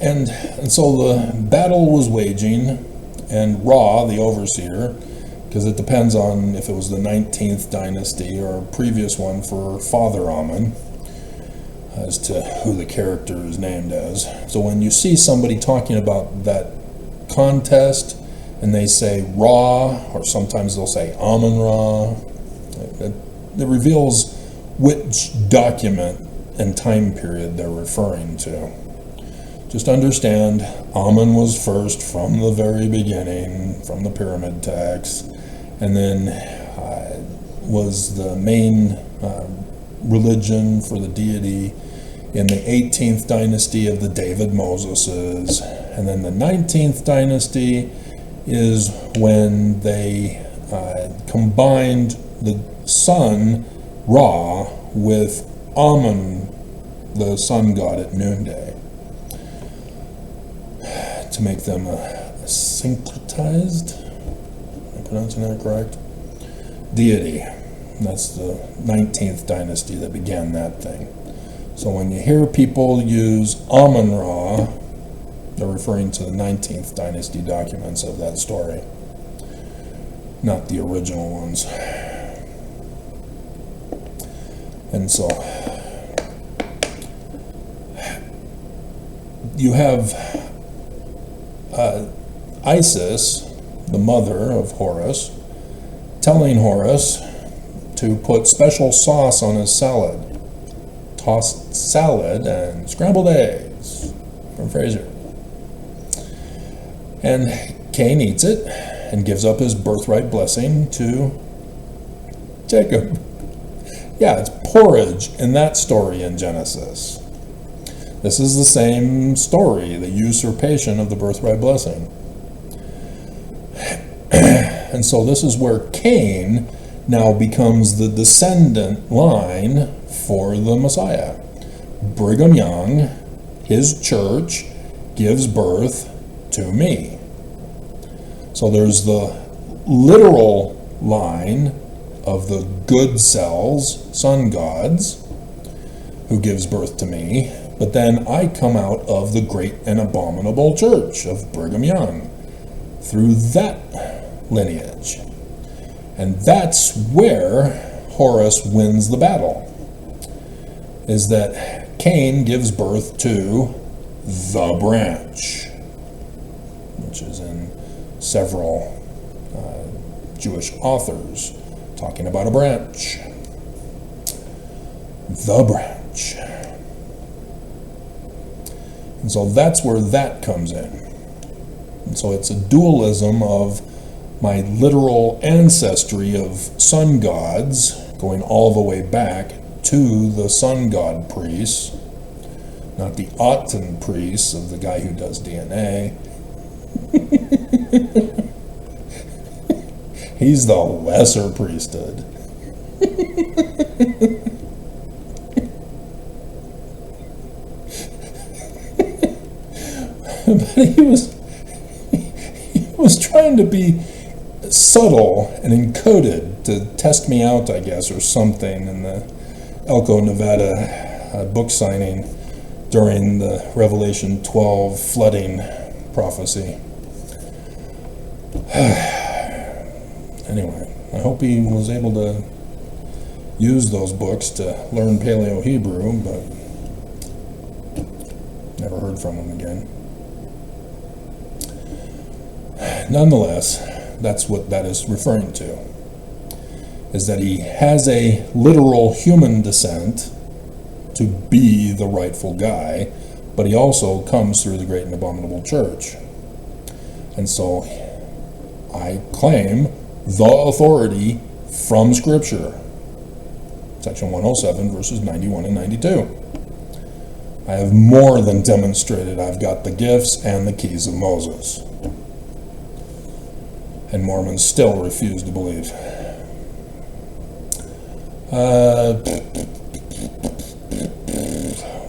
And so the battle was waging, and Ra, the overseer, because it depends on if it was the 19th dynasty or a previous one for Father Amun, as to who the character is named as. So when you see somebody talking about that contest, and they say Ra, or sometimes they'll say Amun-Ra, it reveals which document and time period they're referring to. Just understand, Amun was first from the very beginning, from the pyramid texts, and then was the main religion for the deity in the 18th dynasty of the David Moseses. And then the 19th dynasty is when they combined the sun, Ra, with Amun, the sun god at noonday, to make them syncretized, am I pronouncing that correct? Deity. That's the 19th dynasty that began that thing. So when you hear people use Amun-Ra, they're referring to the 19th dynasty documents of that story, not the original ones. And so you have Isis, the mother of Horus, telling Horus, to put special sauce on his salad. Tossed salad and scrambled eggs from Fraser. And Cain eats it and gives up his birthright blessing to Jacob. Yeah, it's porridge in that story in Genesis. This is the same story, the usurpation of the birthright blessing. And so this is where Cain now becomes the descendant line for the Messiah. Brigham Young, his church, gives birth to me. So there's the literal line of the good cells, sun gods, who gives birth to me, but then I come out of the great and abominable church of Brigham Young through that lineage. And that's where Horus wins the battle, is that Cain gives birth to the branch, which is in several Jewish authors talking about a branch. The branch. And so that's where that comes in. And so it's a dualism of my literal ancestry of sun gods going all the way back to the sun god priests, not the Aten priests of the guy who does DNA. He's the lesser priesthood. But he was trying to be subtle and encoded to test me out, I guess, or something, in the Elko, Nevada book signing during the Revelation 12 flooding prophecy. Anyway, I hope he was able to use those books to learn Paleo-Hebrew, but never heard from him again. Nonetheless, that's what that is referring to, is that he has a literal human descent to be the rightful guy, but he also comes through the great and abominable church. And so I claim the authority from Scripture. Section 107, verses 91 and 92. I have more than demonstrated I've got the gifts and the keys of Moses. And Mormons still refuse to believe.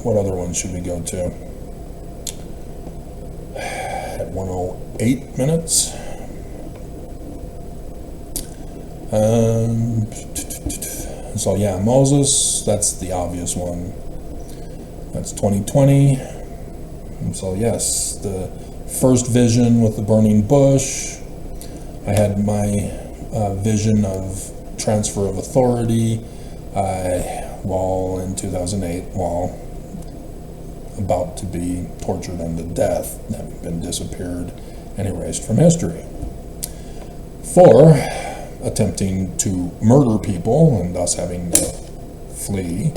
What other ones should we go to? At 108 minutes. So yeah, Moses, that's the obvious one. That's 2020. And so yes, the first vision with the burning bush. I had my vision of transfer of authority while in 2008, while about to be tortured unto death, having been disappeared and erased from history. For attempting to murder people and thus having to flee,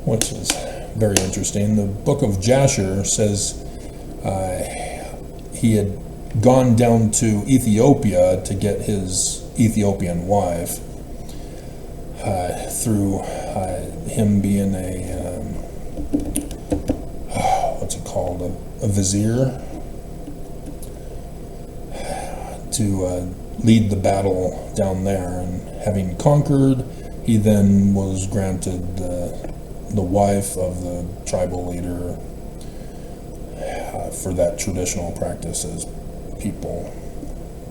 which is very interesting. The book of Jasher says he had gone down to Ethiopia to get his Ethiopian wife through him being a vizier, to lead the battle down there. And having conquered, he then was granted the wife of the tribal leader for that traditional practice, as people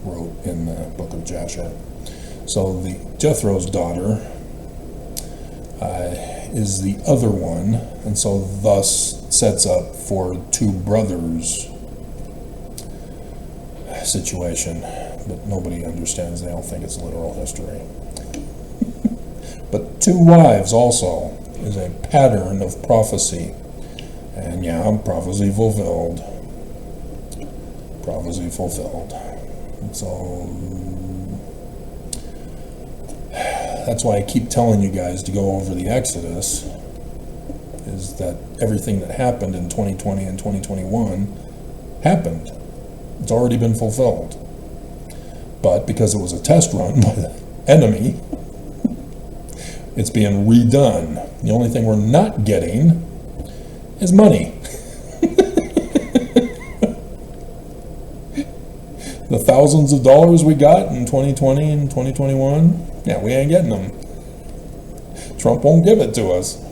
wrote in the book of Jasher. So the Jethro's daughter is the other one, and so thus sets up for two brothers situation, but nobody understands. They all think it's literal history. But two wives also is a pattern of prophecy, and yeah, prophecy fulfilled. Prophecy fulfilled. So That's why I keep telling you guys to go over the Exodus, is that everything that happened in 2020 and 2021 happened. It's already been fulfilled. But because it was a test run by the enemy, it's being redone. The only thing we're not getting is money. The thousands of dollars we got in 2020 and 2021, yeah, we ain't getting them. Trump won't give it to us.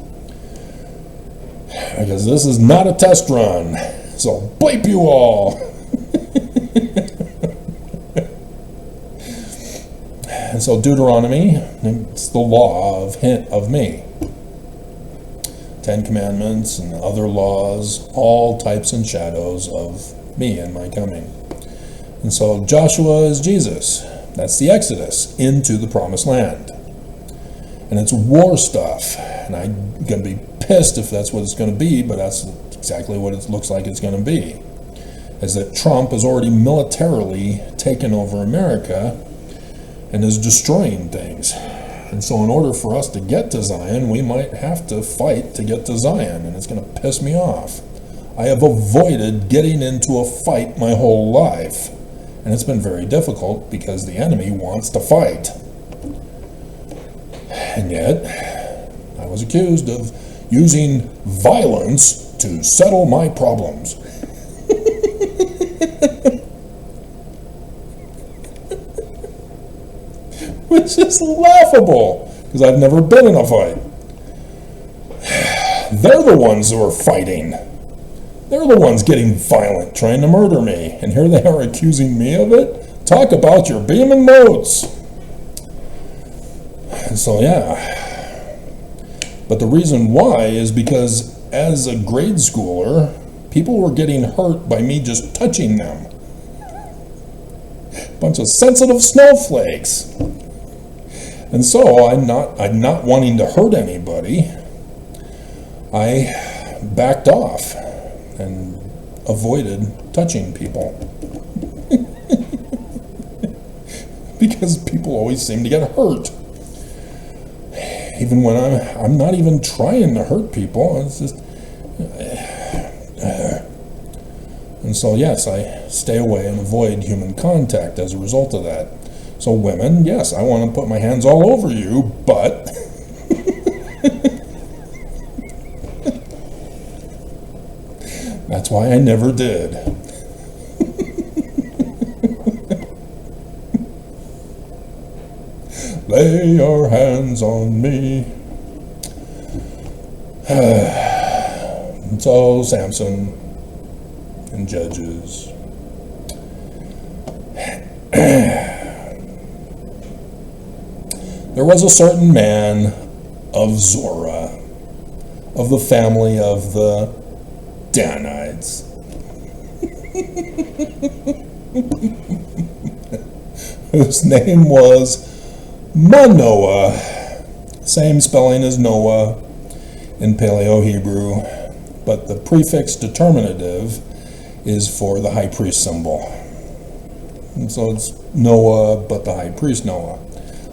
Because this is not a test run. So bleep you all. And so Deuteronomy, it's the law of me. 10 Commandments and other laws, all types and shadows of me and my coming. And so Joshua is Jesus. That's the Exodus into the Promised Land. And it's war stuff. And I'm going to be pissed if that's what it's going to be, but that's exactly what it looks like it's going to be. Is that Trump has already militarily taken over America and is destroying things. And so in order for us to get to Zion, we might have to fight to get to Zion, and it's going to piss me off. I have avoided getting into a fight my whole life, and it's been very difficult because the enemy wants to fight. And yet, I was accused of using violence to settle my problems. Which is laughable, because I've never been in a fight. They're the ones who are fighting. They're the ones getting violent, trying to murder me, and here they are accusing me of it? Talk about your beam and motes. And so, yeah. But the reason why is because as a grade schooler, people were getting hurt by me just touching them. Bunch of sensitive snowflakes. And so I'm not wanting to hurt anybody. I backed off and avoided touching people. Because people always seem to get hurt. Even when I'm not even trying to hurt people. It's just and so yes, I stay away and avoid human contact as a result of that. So women, yes, I want to put my hands all over you, but that's why I never did. Lay your hands on me. So Samson and Judges. There was a certain man of Zorah, of the family of the Danites, whose name was Manoah, same spelling as Noah in Paleo-Hebrew, but the prefix determinative is for the high priest symbol. And so it's Noah, but the high priest Noah.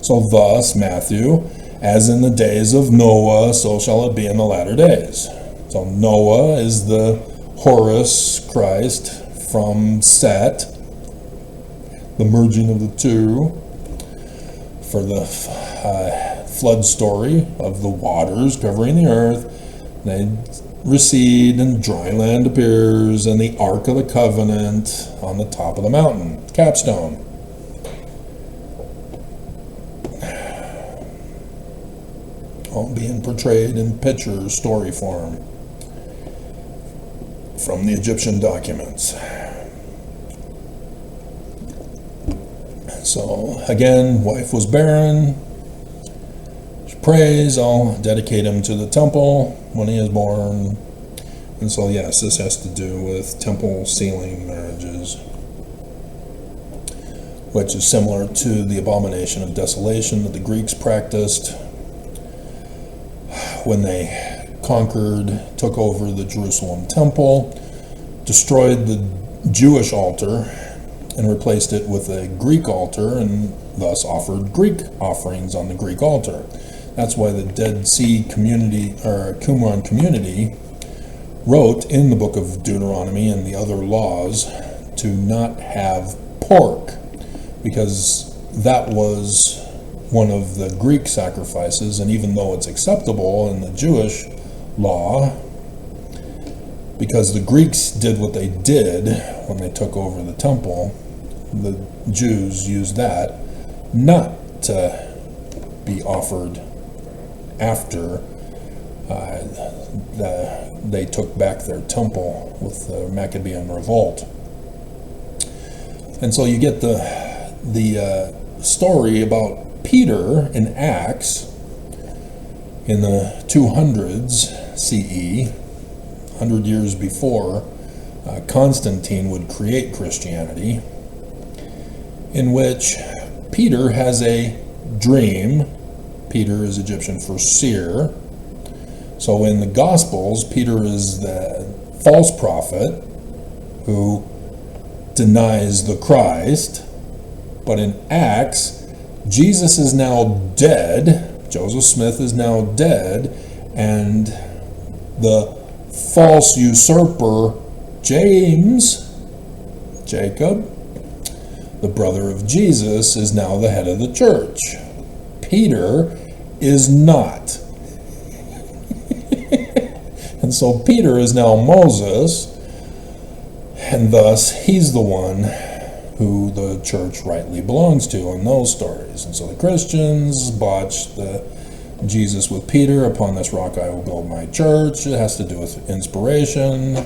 So thus, Matthew, as in the days of Noah, so shall it be in the latter days. So Noah is the Horus Christ from Set, the merging of the two, for the flood story of the waters covering the earth. They recede and dry land appears, and the Ark of the Covenant on the top of the mountain, capstone. All being portrayed in picture story form from the Egyptian documents. So again, wife was barren. She prays, I'll dedicate him to the temple when he is born. And so yes, this has to do with temple sealing marriages, which is similar to the abomination of desolation that the Greeks practiced when they conquered, took over the Jerusalem temple, destroyed the Jewish altar, and replaced it with a Greek altar, and thus offered Greek offerings on the Greek altar. That's why the Dead Sea community, or Qumran community, wrote in the book of Deuteronomy and the other laws to not have pork, because that was one of the Greek sacrifices, and even though it's acceptable in the Jewish law, because the Greeks did what they did when they took over the temple, the Jews used that not to be offered after they took back their temple with the Maccabean revolt. And so you get the story about Peter in Acts in the 200s CE, 100 years before Constantine would create Christianity, in which Peter has a dream. Peter is Egyptian for seer. So in the Gospels, Peter is the false prophet who denies the Christ. But in Acts, Jesus is now dead, Joseph Smith is now dead, and the false usurper Jacob, the brother of Jesus, is now the head of the church. Peter is not. And so Peter is now Moses, and thus he's the one who the church rightly belongs to in those stories. And so the Christians botched the Jesus with Peter, upon this rock I will build my church. It has to do with inspiration,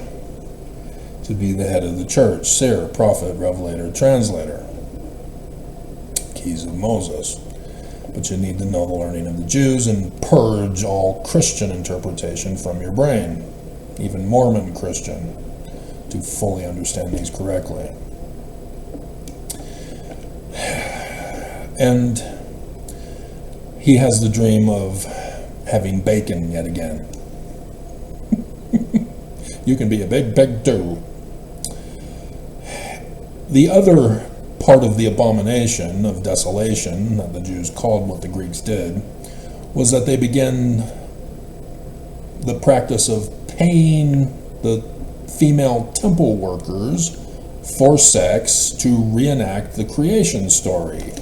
to be the head of the church, seer, prophet, revelator, translator, keys of Moses. But you need to know the learning of the Jews and purge all Christian interpretation from your brain, even Mormon Christian, to fully understand these correctly. And he has the dream of having bacon yet again. You can be a big pig too. The other part of the abomination of desolation that the Jews called what the Greeks did was that they began the practice of paying the female temple workers for sex to reenact the creation story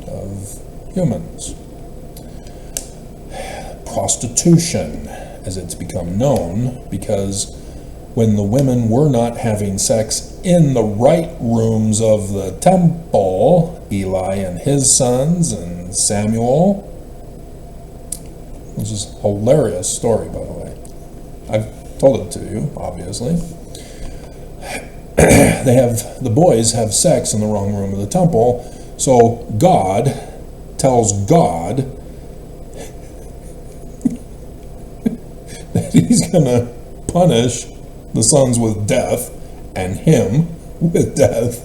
of humans. Prostitution, as it's become known, because when the women were not having sex in the right rooms of the temple, Eli and his sons and Samuel, which is a hilarious story, by the way. I've told it to you, obviously. The boys have sex in the wrong room of the temple, so God tells God that he's going to punish the sons with death and him with death,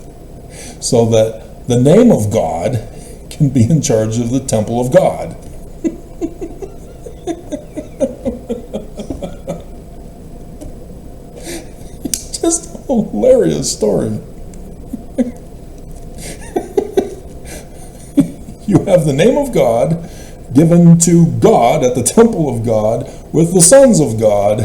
so that the name of God can be in charge of the temple of God. Just a hilarious story. You have the name of God given to God at the temple of God with the sons of God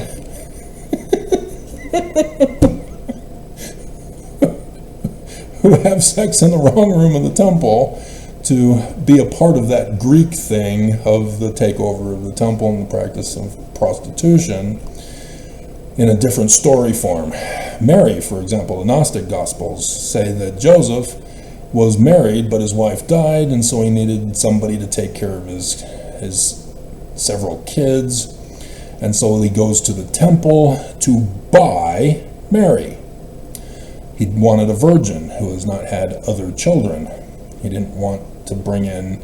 who have sex in the wrong room of the temple to be a part of that Greek thing of the takeover of the temple and the practice of prostitution in a different story form. Mary, for example, the Gnostic Gospels say that Joseph was married, but his wife died, and so he needed somebody to take care of his several kids, and so he goes to the temple to buy Mary. He wanted a virgin who has not had other children. He didn't want to bring in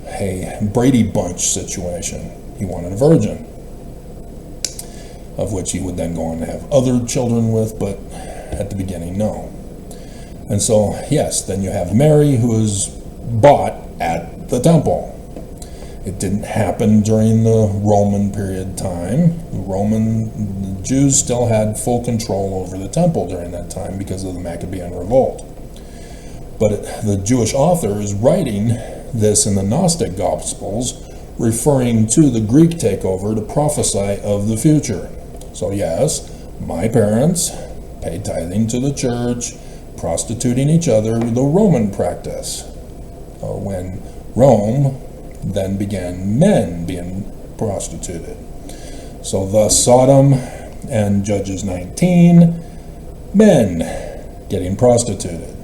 a Brady Bunch situation. He wanted a virgin, of which he would then go on to have other children with, but at the beginning, no. And so, yes, then you have Mary, who is bought at the temple. It didn't happen during the Roman period time. The Jews still had full control over the temple during that time because of the Maccabean revolt. But the Jewish author is writing this in the Gnostic Gospels, referring to the Greek takeover to prophesy of the future. So yes, my parents paid tithing to the church, prostituting each other, the Roman practice. When Rome then began men being prostituted. So thus Sodom and Judges 19, men getting prostituted.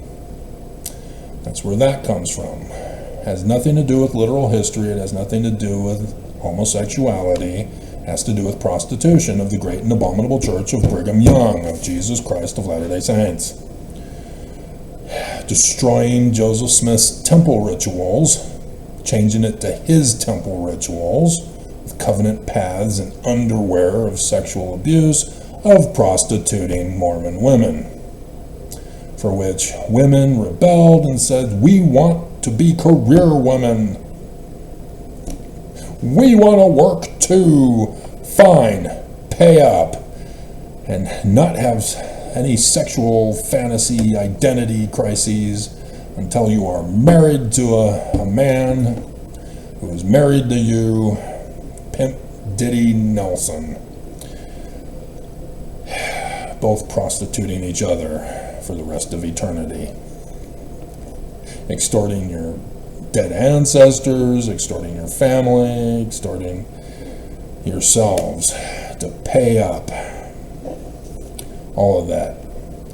That's where that comes from. It has nothing to do with literal history. It has nothing to do with homosexuality. It has to do with prostitution of the great and abominable church of Brigham Young, of Jesus Christ of Latter-day Saints. Destroying Joseph Smith's temple rituals, changing it to his temple rituals, with covenant paths and underwear of sexual abuse, of prostituting Mormon women, for which women rebelled and said, we want to be career women. We want to work too. Fine, pay up, and not have any sexual fantasy identity crises until you are married to a man who is married to you, Pimp Diddy Nelson. Both prostituting each other for the rest of eternity. Extorting your dead ancestors, extorting your family, extorting yourselves to pay up. All of that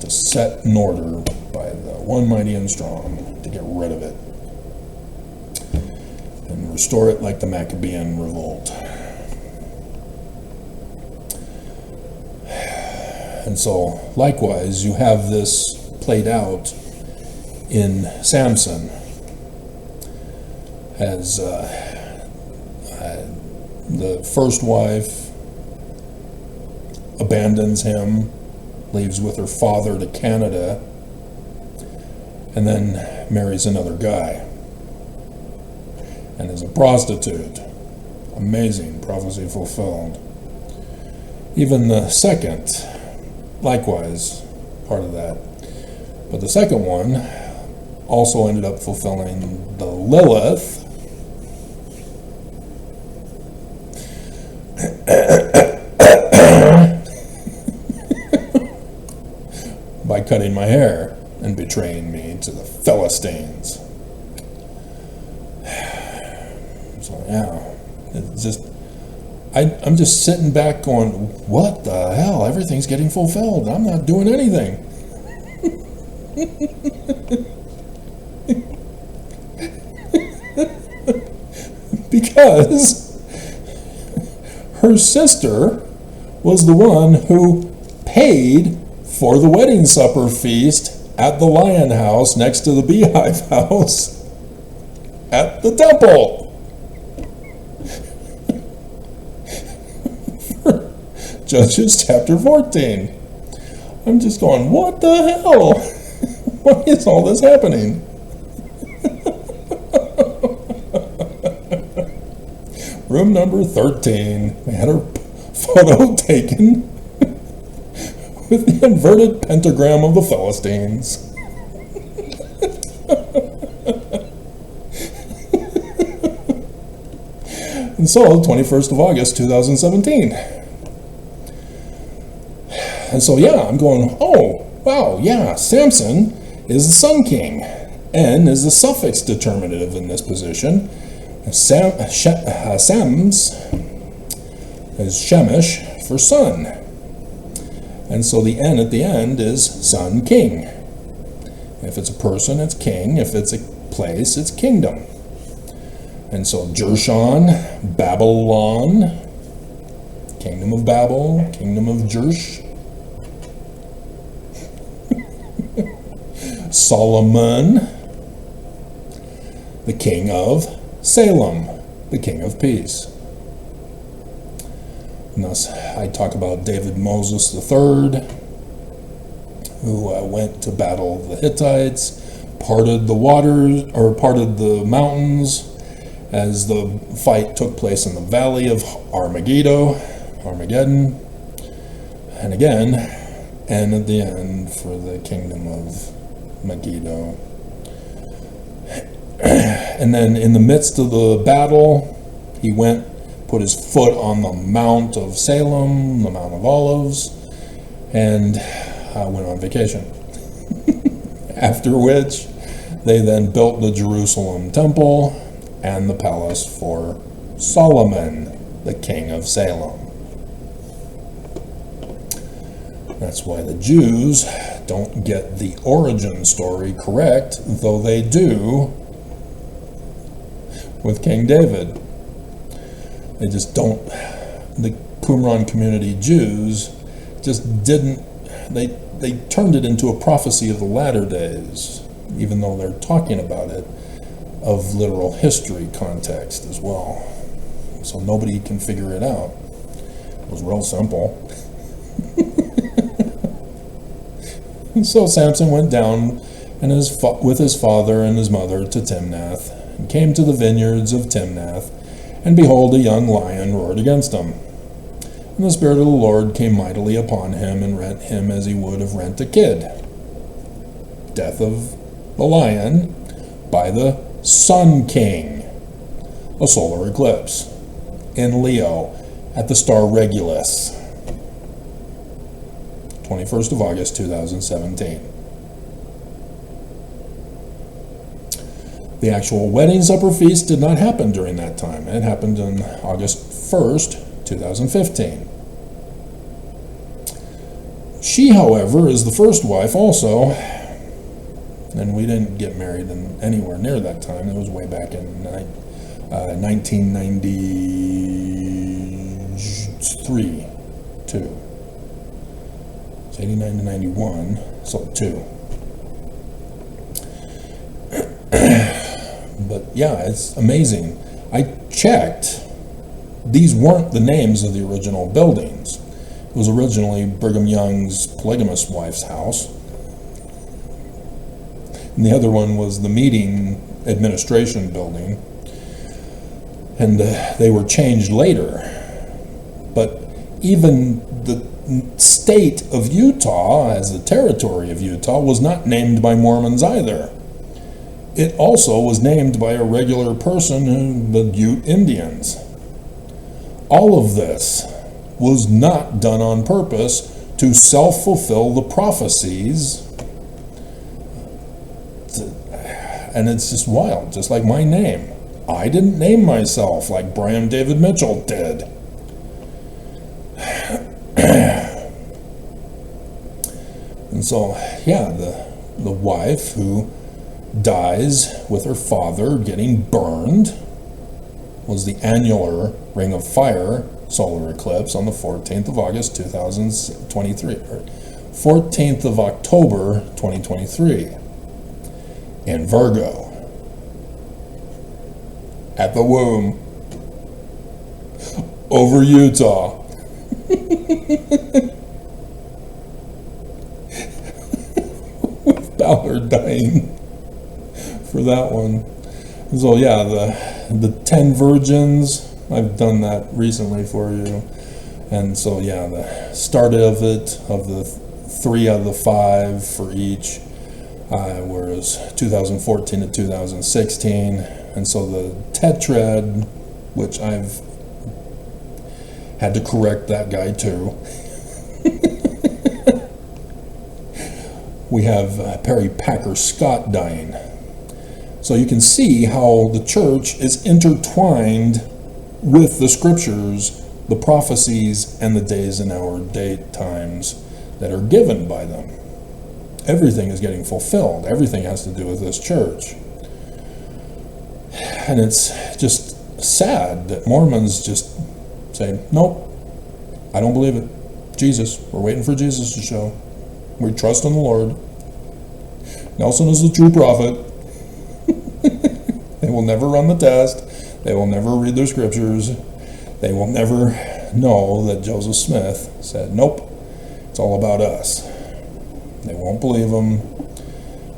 to set in order by the one mighty and strong to get rid of it and restore it like the Maccabean revolt. And so likewise you have this played out in Samson as the first wife abandons him, leaves with her father to Canada, and then marries another guy and is a prostitute. Amazing, prophecy fulfilled. Even the second, likewise, part of that. But the second one also ended up fulfilling the Lilith by cutting my hair and betraying me to the Philistines. So yeah, it's just, I'm just sitting back going, what the hell? Everything's getting fulfilled. I'm not doing anything. Because her sister was the one who paid for the wedding supper feast at the Lion House next to the Beehive House at the temple. Judges chapter 14. I'm just going, what the hell? Why is all this happening? Room number 13. We had her photo taken with the inverted pentagram of the Philistines. And so, 21st of August, 2017. And so, yeah, I'm going, oh, wow, yeah, Samson is the Sun King. N is the suffix determinative in this position. Sams is Shemesh for sun. And so the N at the end is Sun King. If it's a person, it's king. If it's a place, it's kingdom. And so Jershon, Babylon, Kingdom of Babel, Kingdom of Jersh. Solomon, the king of Salem, the king of peace. And thus I talk about David Moses III, who went to battle the Hittites, parted the waters, or parted the mountains, as the fight took place in the valley of Armageddon, and again, and at the end for the kingdom of Megiddo. And then in the midst of the battle, he went, put his foot on the Mount of Salem, the Mount of Olives, and went on vacation. After which, they then built the Jerusalem temple and the palace for Solomon, the king of Salem. That's why the Jews don't get the origin story correct, though they do with King David. They just don't, the Qumran community Jews just didn't, they turned it into a prophecy of the latter days, even though they're talking about it of literal history context as well. So nobody can figure it out. It was real simple. And so Samson went down and with his father and his mother to Timnath, and came to the vineyards of Timnath, and behold, a young lion roared against him. And the Spirit of the Lord came mightily upon him, and rent him as he would have rent a kid. Death of the lion by the Sun King, a solar eclipse in Leo at the star Regulus, 21st of August 2017. The actual wedding supper feast did not happen during that time. It happened on August 1st, 2015. She, however, is the first wife also, and we didn't get married anywhere near that time. It was way back in 1993, 2. It's 89 to 91, so 2. But yeah, it's amazing. I checked. These weren't the names of the original buildings. It was originally Brigham Young's polygamous wife's house. And the other one was the meeting administration building. And they were changed later. But even the state of Utah, as the territory of Utah, was not named by Mormons either. It also was named by a regular person, the Ute Indians. All of this was not done on purpose to self-fulfill the prophecies. And it's just wild, just like my name. I didn't name myself like Brian David Mitchell did. And so, yeah, the wife who dies with her father getting burned was the annular Ring of Fire solar eclipse on the 14th of August 2023, or 14th of October 2023 in Virgo at the womb over Utah. With Ballard dying for that one. So yeah, the 10 virgins, I've done that recently for you. And so yeah, the start of it, of the 3 out of the 5 for each, whereas 2014 to 2016. And so the tetrad, which I've had to correct that guy too. We have Perry Packer Scott dying. So you can see how the church is intertwined with the scriptures, the prophecies, and the days and hour date times that are given by them. Everything is getting fulfilled. Everything has to do with this church. And it's just sad that Mormons just say, nope, I don't believe it. Jesus, we're waiting for Jesus to show. We trust in the Lord. Nelson is the true prophet. They will never run the test. They will never read their scriptures. They will never know that Joseph Smith said, nope, it's all about us. They won't believe him.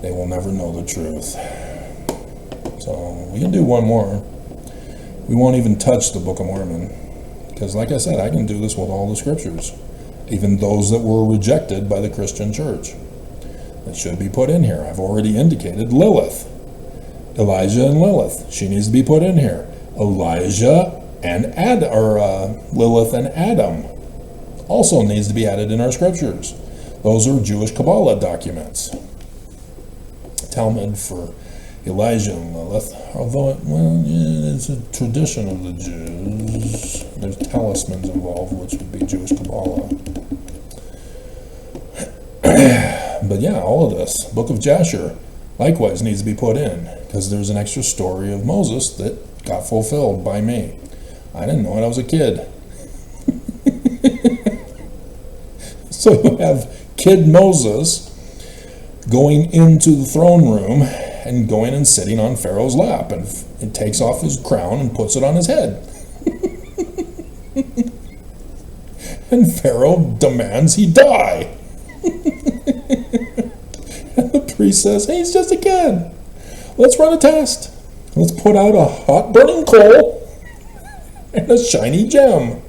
They will never know the truth. So we can do one more. We won't even touch the Book of Mormon. Because like I said, I can do this with all the scriptures. Even those that were rejected by the Christian church. That should be put in here. I've already indicated Lilith Elijah and Lilith. She needs to be put in here. Elijah and Lilith and Adam also needs to be added in our scriptures. Those are Jewish Kabbalah documents. Talmud for Elijah and Lilith, although it's a tradition of the Jews. There's talismans involved, which would be Jewish Kabbalah. But yeah, all of this. Book of Jasher likewise needs to be put in, because there's an extra story of Moses that got fulfilled by me. I didn't know it, I was a kid. So you have kid Moses going into the throne room and going and sitting on Pharaoh's lap, and it takes off his crown and puts it on his head. And Pharaoh demands he die. And the priest says, hey, he's just a kid. Let's run a test. Let's put out a hot burning coal and a shiny gem.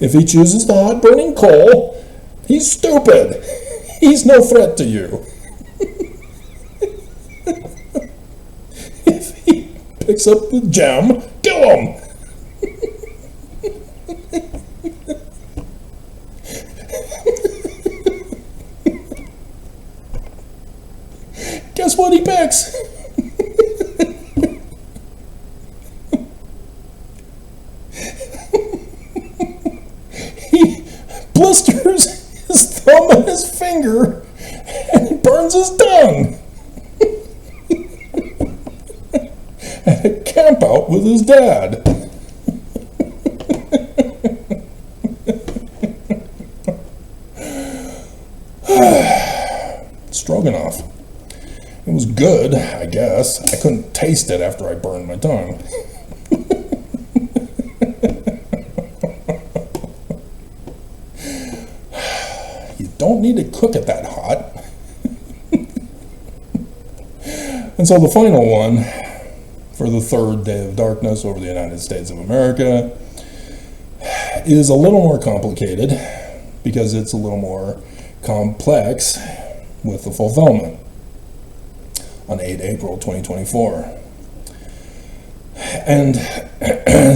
If he chooses the hot burning coal, he's stupid. He's no threat to you. If he picks up the gem, kill him. Guess what he picks? He blisters his thumb and his finger and burns his tongue at a camp out with his dad. Stroganoff. It was good, I guess. I couldn't taste it after I burned my tongue. You don't need to cook it that hot. And so the final one for the third day of darkness over the United States of America is a little more complicated because it's a little more complex with the fulfillment on 8 April 2024. And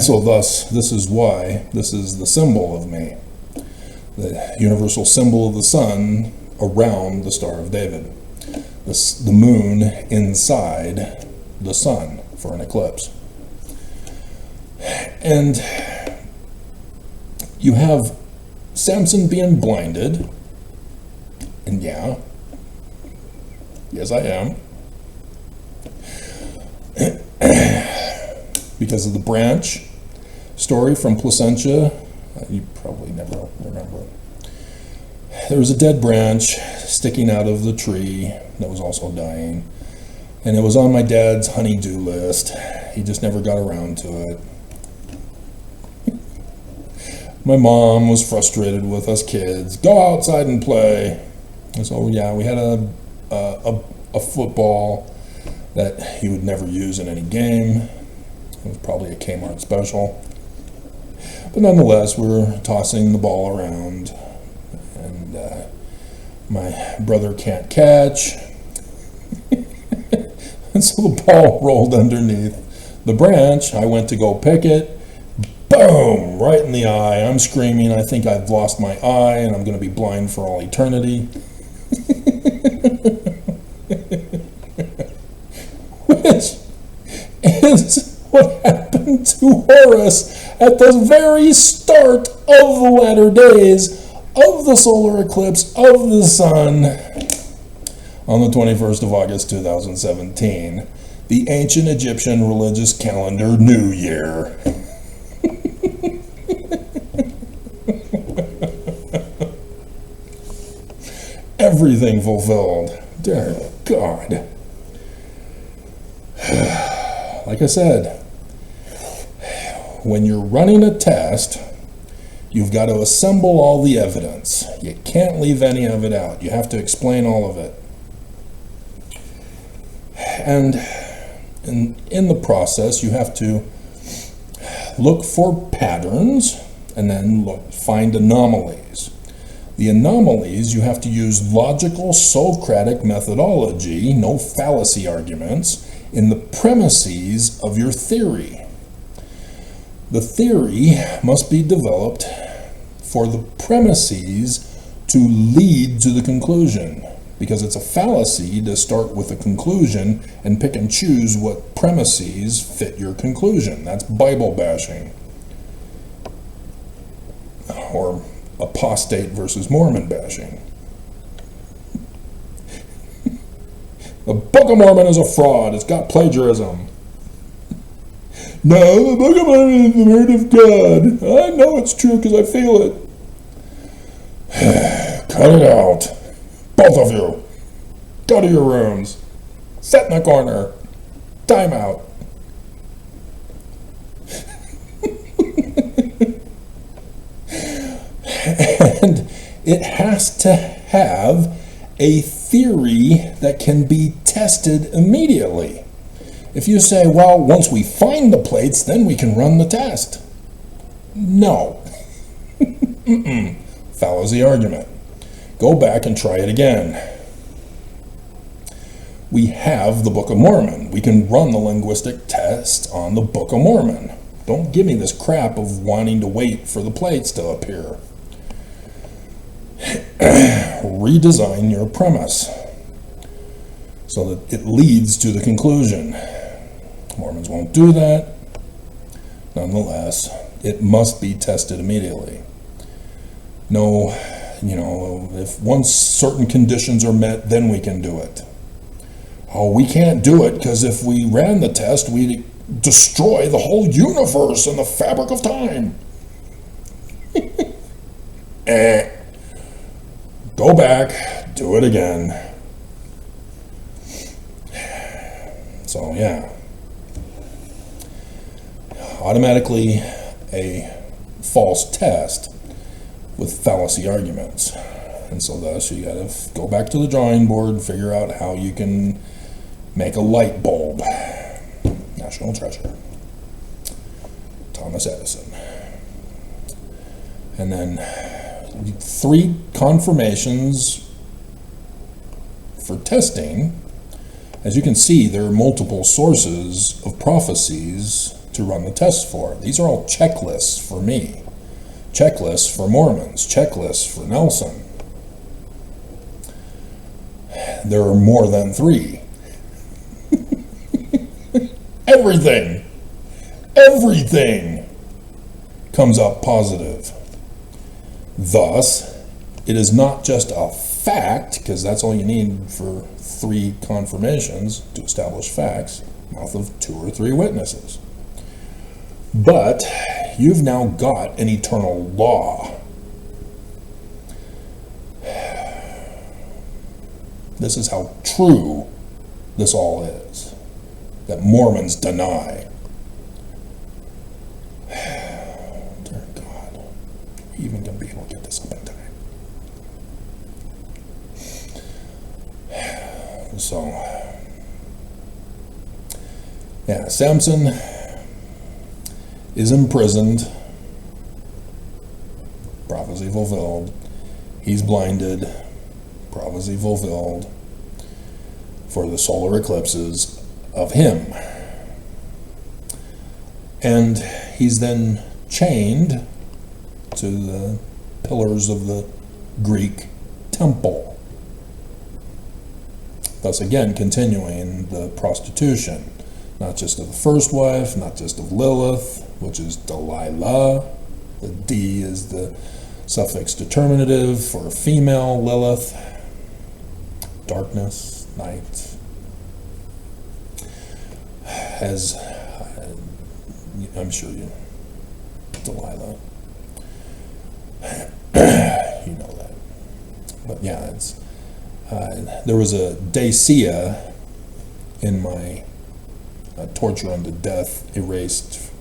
so thus, this is why this is the symbol of me, the universal symbol of the sun around the Star of David, the moon inside the sun for an eclipse. And you have Samson being blinded, and yes I am, because of the branch story from Placentia. You probably never remember. There was a dead branch sticking out of the tree that was also dying, and it was on my dad's honey-do list. He just never got around to it. My mom was frustrated with us kids. Go outside and play. And so yeah, we had a football that he would never use in any game. It was probably a Kmart special. But nonetheless, we were tossing the ball around, and my brother can't catch. And so the ball rolled underneath the branch. I went to go pick it. Boom! Right in the eye. I'm screaming. I think I've lost my eye and I'm going to be blind for all eternity. Which is what happened to Horus at the very start of the latter days of the solar eclipse of the sun on the 21st of August 2017, the ancient Egyptian religious calendar New Year. Everything fulfilled. Dear God. Like I said, when you're running a test, you've got to assemble all the evidence. You can't leave any of it out. You have to explain all of it. And in the process, you have to look for patterns and then find anomalies. The anomalies, you have to use logical Socratic methodology, no fallacy arguments, in the premises of your theory. The theory must be developed for the premises to lead to the conclusion, because it's a fallacy to start with a conclusion and pick and choose what premises fit your conclusion. That's Bible bashing, or apostate versus Mormon bashing. The Book of Mormon is a fraud. It's got plagiarism. No, the Book of Mormon is the Word of God. I know it's true because I feel it. Cut it out. Both of you. Go to your rooms. Sit in the corner. Time out. And it has to have a theory that can be tested immediately. If you say, well, once we find the plates, then we can run the test. No. Fallacy argument. Go back and try it again. We have the Book of Mormon. We can run the linguistic test on the Book of Mormon. Don't give me this crap of wanting to wait for the plates to appear. Redesign your premise so that it leads to the conclusion. Mormons won't do that. Nonetheless, it must be tested immediately. No, if once certain conditions are met, then we can do it. Oh, we can't do it because if we ran the test, we'd destroy the whole universe and the fabric of time. Go back, do it again. So, yeah. Automatically a false test with fallacy arguments. And so thus you gotta go back to the drawing board and figure out how you can make a light bulb. National treasure. Thomas Edison. And then 3 confirmations for testing. As you can see, there are multiple sources of prophecies to run the test for. These are all checklists for me. Checklists for Mormons. Checklists for Nelson. There are more than 3. Everything comes up positive. Thus, it is not just a fact, because that's all you need for 3 confirmations to establish facts, mouth of 2 or 3 witnesses. But you've now got an eternal law. This is how true this all is, that Mormons deny. Dear God, are we even going to be able to get this up in time? So, yeah, Samson is imprisoned, prophecy fulfilled. He's blinded, prophecy fulfilled, for the solar eclipses of him. And he's then chained to the pillars of the Greek temple. Thus again continuing the prostitution, not just of the first wife, not just of Lilith, which is Delilah. The D is the suffix determinative for female Lilith. Darkness, night. As I'm sure you, Delilah. You know that. But yeah, it's there was a Dacia in my torture unto death, erased,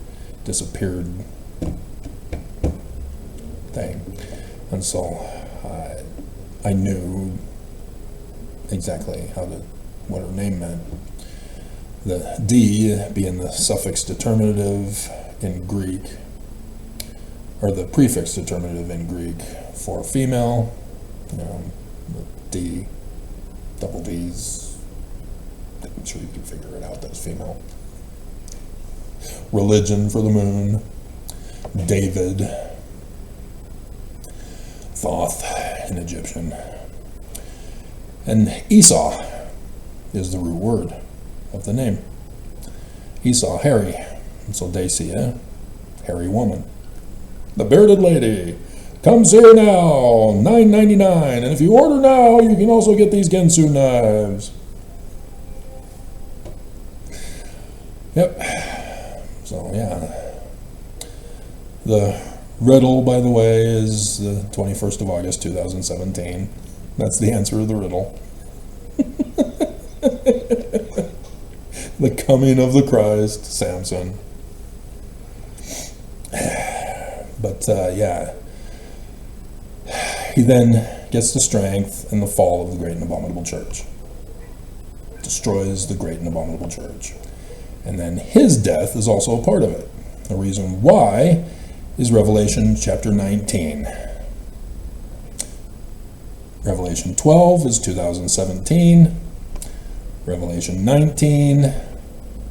disappeared thing. And so I knew exactly what her name meant. The D being the suffix determinative in Greek, or the prefix determinative in Greek for female, the D, double D's, I'm sure you can figure it out, that's female. Religion for the moon. David. Thoth in Egyptian. And Esau is the root word of the name. Esau, hairy. And so Dacia, hairy woman. The bearded lady comes here now, $9.99. And if you order now, you can also get these Gensu knives. Yep. So, yeah. The riddle, by the way, is the 21st of August, 2017. That's the answer to the riddle. The coming of the Christ, Samson. But, yeah. He then gets the strength in the fall of the great and abominable church. Destroys the great and abominable church. And then his death is also a part of it. The reason why is Revelation chapter 19. Revelation 12 is 2017. Revelation 19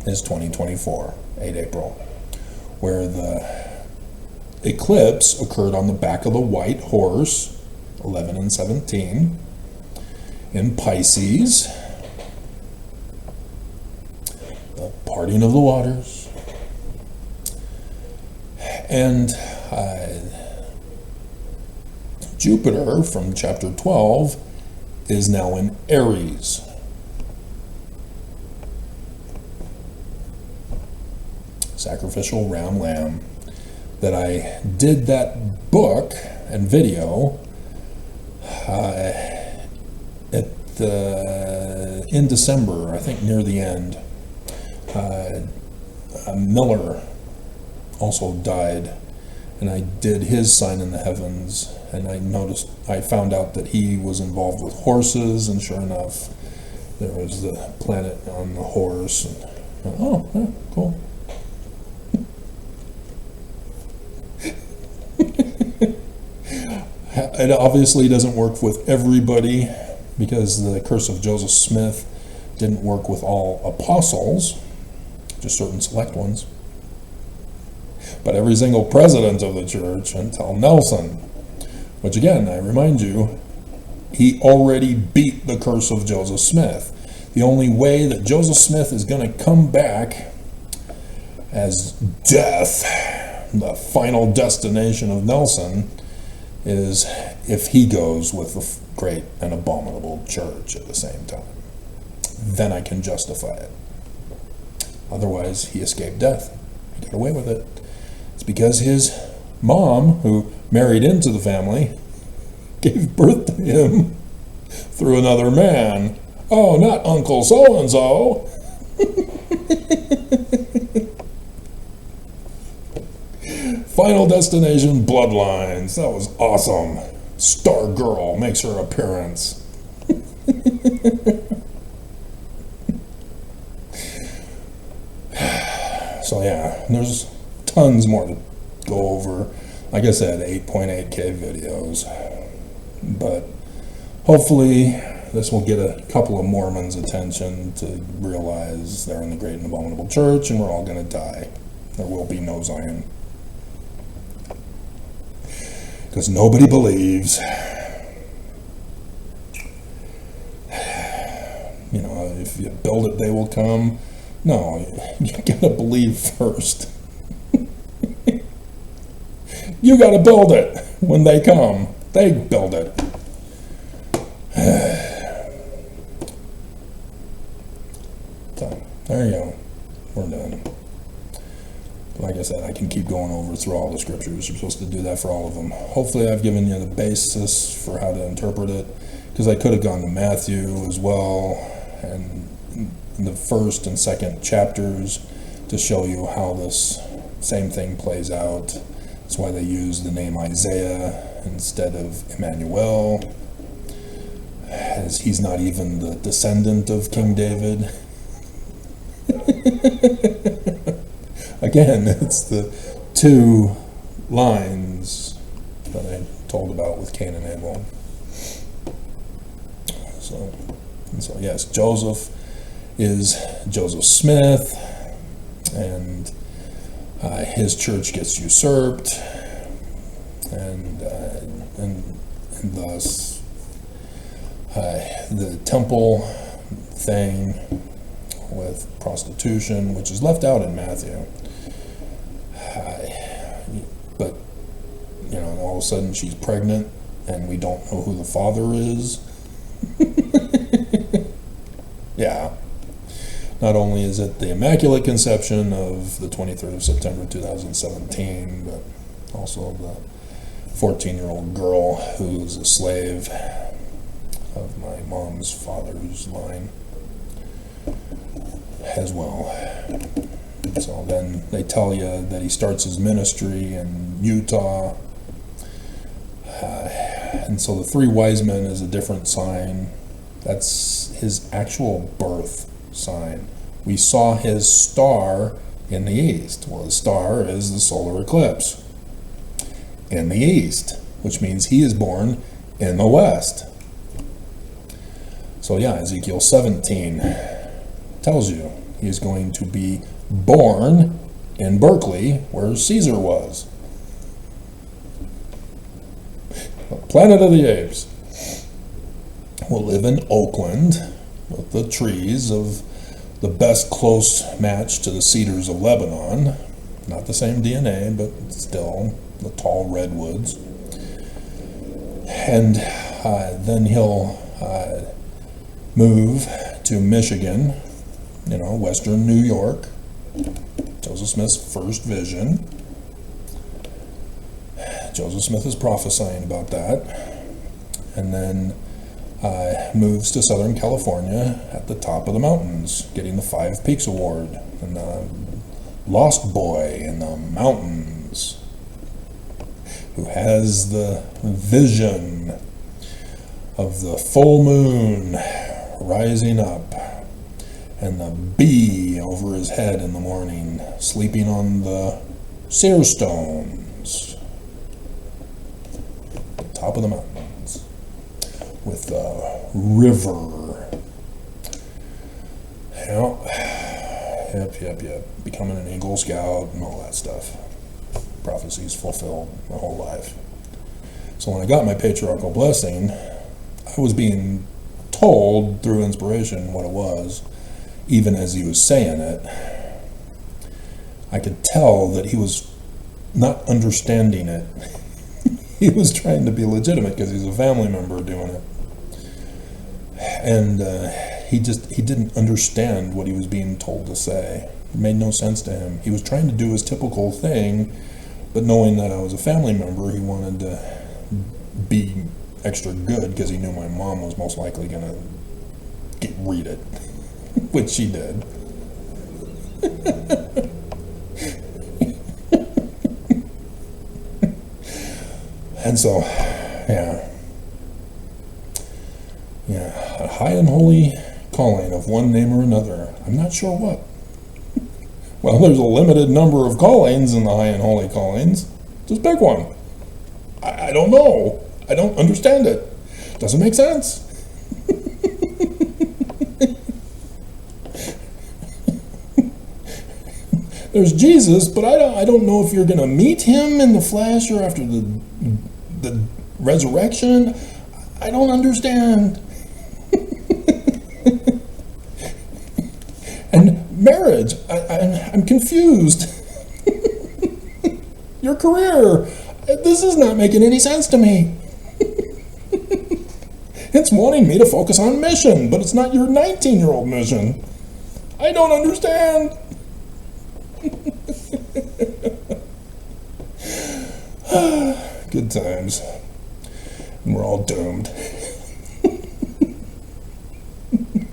is 2024, 8 April, where the eclipse occurred on the back of the white horse, 11 and 17, in Pisces, the parting of the waters, and Jupiter from chapter 12 is now in Aries. Sacrificial ram lamb. That I did that book and video in December, I think near the end. Miller also died, and I did his sign in the heavens, and I found out that he was involved with horses, and sure enough, there was the planet on the horse, and oh, yeah, cool. It obviously doesn't work with everybody, because the curse of Joseph Smith didn't work with all apostles, just certain select ones. But every single president of the church until Nelson, which again, I remind you, he already beat the curse of Joseph Smith. The only way that Joseph Smith is going to come back as death, the final destination of Nelson, is if he goes with the great and abominable church at the same time. Then I can justify it. Otherwise, he escaped death. He got away with it. It's because his mom, who married into the family, gave birth to him through another man. Oh, not Uncle so-and-so. Final destination, bloodlines. That was awesome. Star Girl makes her appearance. So yeah, there's tons more to go over. Like I said, 8.8K videos. But hopefully this will get a couple of Mormons' attention to realize they're in the great and abominable church and we're all going to die. There will be no Zion. Because nobody believes. You know, if you build it, they will come. No, you gotta believe first. You gotta build it. When they come, they build it. So, there you go. We're done. Like I said, I can keep going over through all the scriptures. You're supposed to do that for all of them. Hopefully I've given you the basis for how to interpret it, because I could have gone to Matthew as well, and the first and second chapters to show you how this same thing plays out. That's why they use the name Isaiah instead of Emmanuel, as he's not even the descendant of King David. Again, it's the two lines that I told about with Cain and Abel. So yes, Joseph is Joseph Smith, and his church gets usurped, and thus the temple thing with prostitution, which is left out in Matthew. But, you know, all of a sudden she's pregnant and we don't know who the father is. Yeah. Not only is it the Immaculate Conception of the 23rd of September 2017, but also the 14-year-old girl who's a slave of my mom's father's line as well. So then they tell you that he starts his ministry in Utah. And so the three wise men is a different sign. That's his actual birth sign. We saw his star in the east. Well, the star is the solar eclipse in the east, which means he is born in the west. So yeah, Ezekiel 17 tells you he is going to be born in Berkeley, where Caesar was. The Planet of the Apes will live in Oakland with the trees of the best close match to the cedars of Lebanon. Not the same DNA, but still the tall redwoods. And then he'll move to Michigan, you know, western New York. Joseph Smith's first vision. Joseph Smith is prophesying about that. And then moves to Southern California at the top of the mountains, getting the 5 Peaks Award, and the Lost Boy in the mountains, who has the vision of the full moon rising up and the bee over his head in the morning, sleeping on the seer stones, top of the mountains, with the river. Yep. Becoming an Eagle Scout and all that stuff. Prophecies fulfilled my whole life. So when I got my patriarchal blessing, I was being told through inspiration what it was, even as he was saying it. I could tell that he was not understanding it. He was trying to be legitimate because he's a family member doing it. And he didn't understand what he was being told to say. It made no sense to him. He was trying to do his typical thing, but knowing that I was a family member, he wanted to be extra good because he knew my mom was most likely going to read it, which she did. And so, yeah, a high and holy calling of one name or another. I'm not sure what. Well, there's a limited number of callings in the high and holy callings. Just pick one. I don't know. I don't understand it. Doesn't make sense. There's Jesus, but I don't know if you're going to meet him in the flesh or after the resurrection. I don't understand. And marriage, I'm confused. Your career, this is not making any sense to me. It's wanting me to focus on mission, but it's not your 19-year-old mission. I don't understand. Good times. And we're all doomed.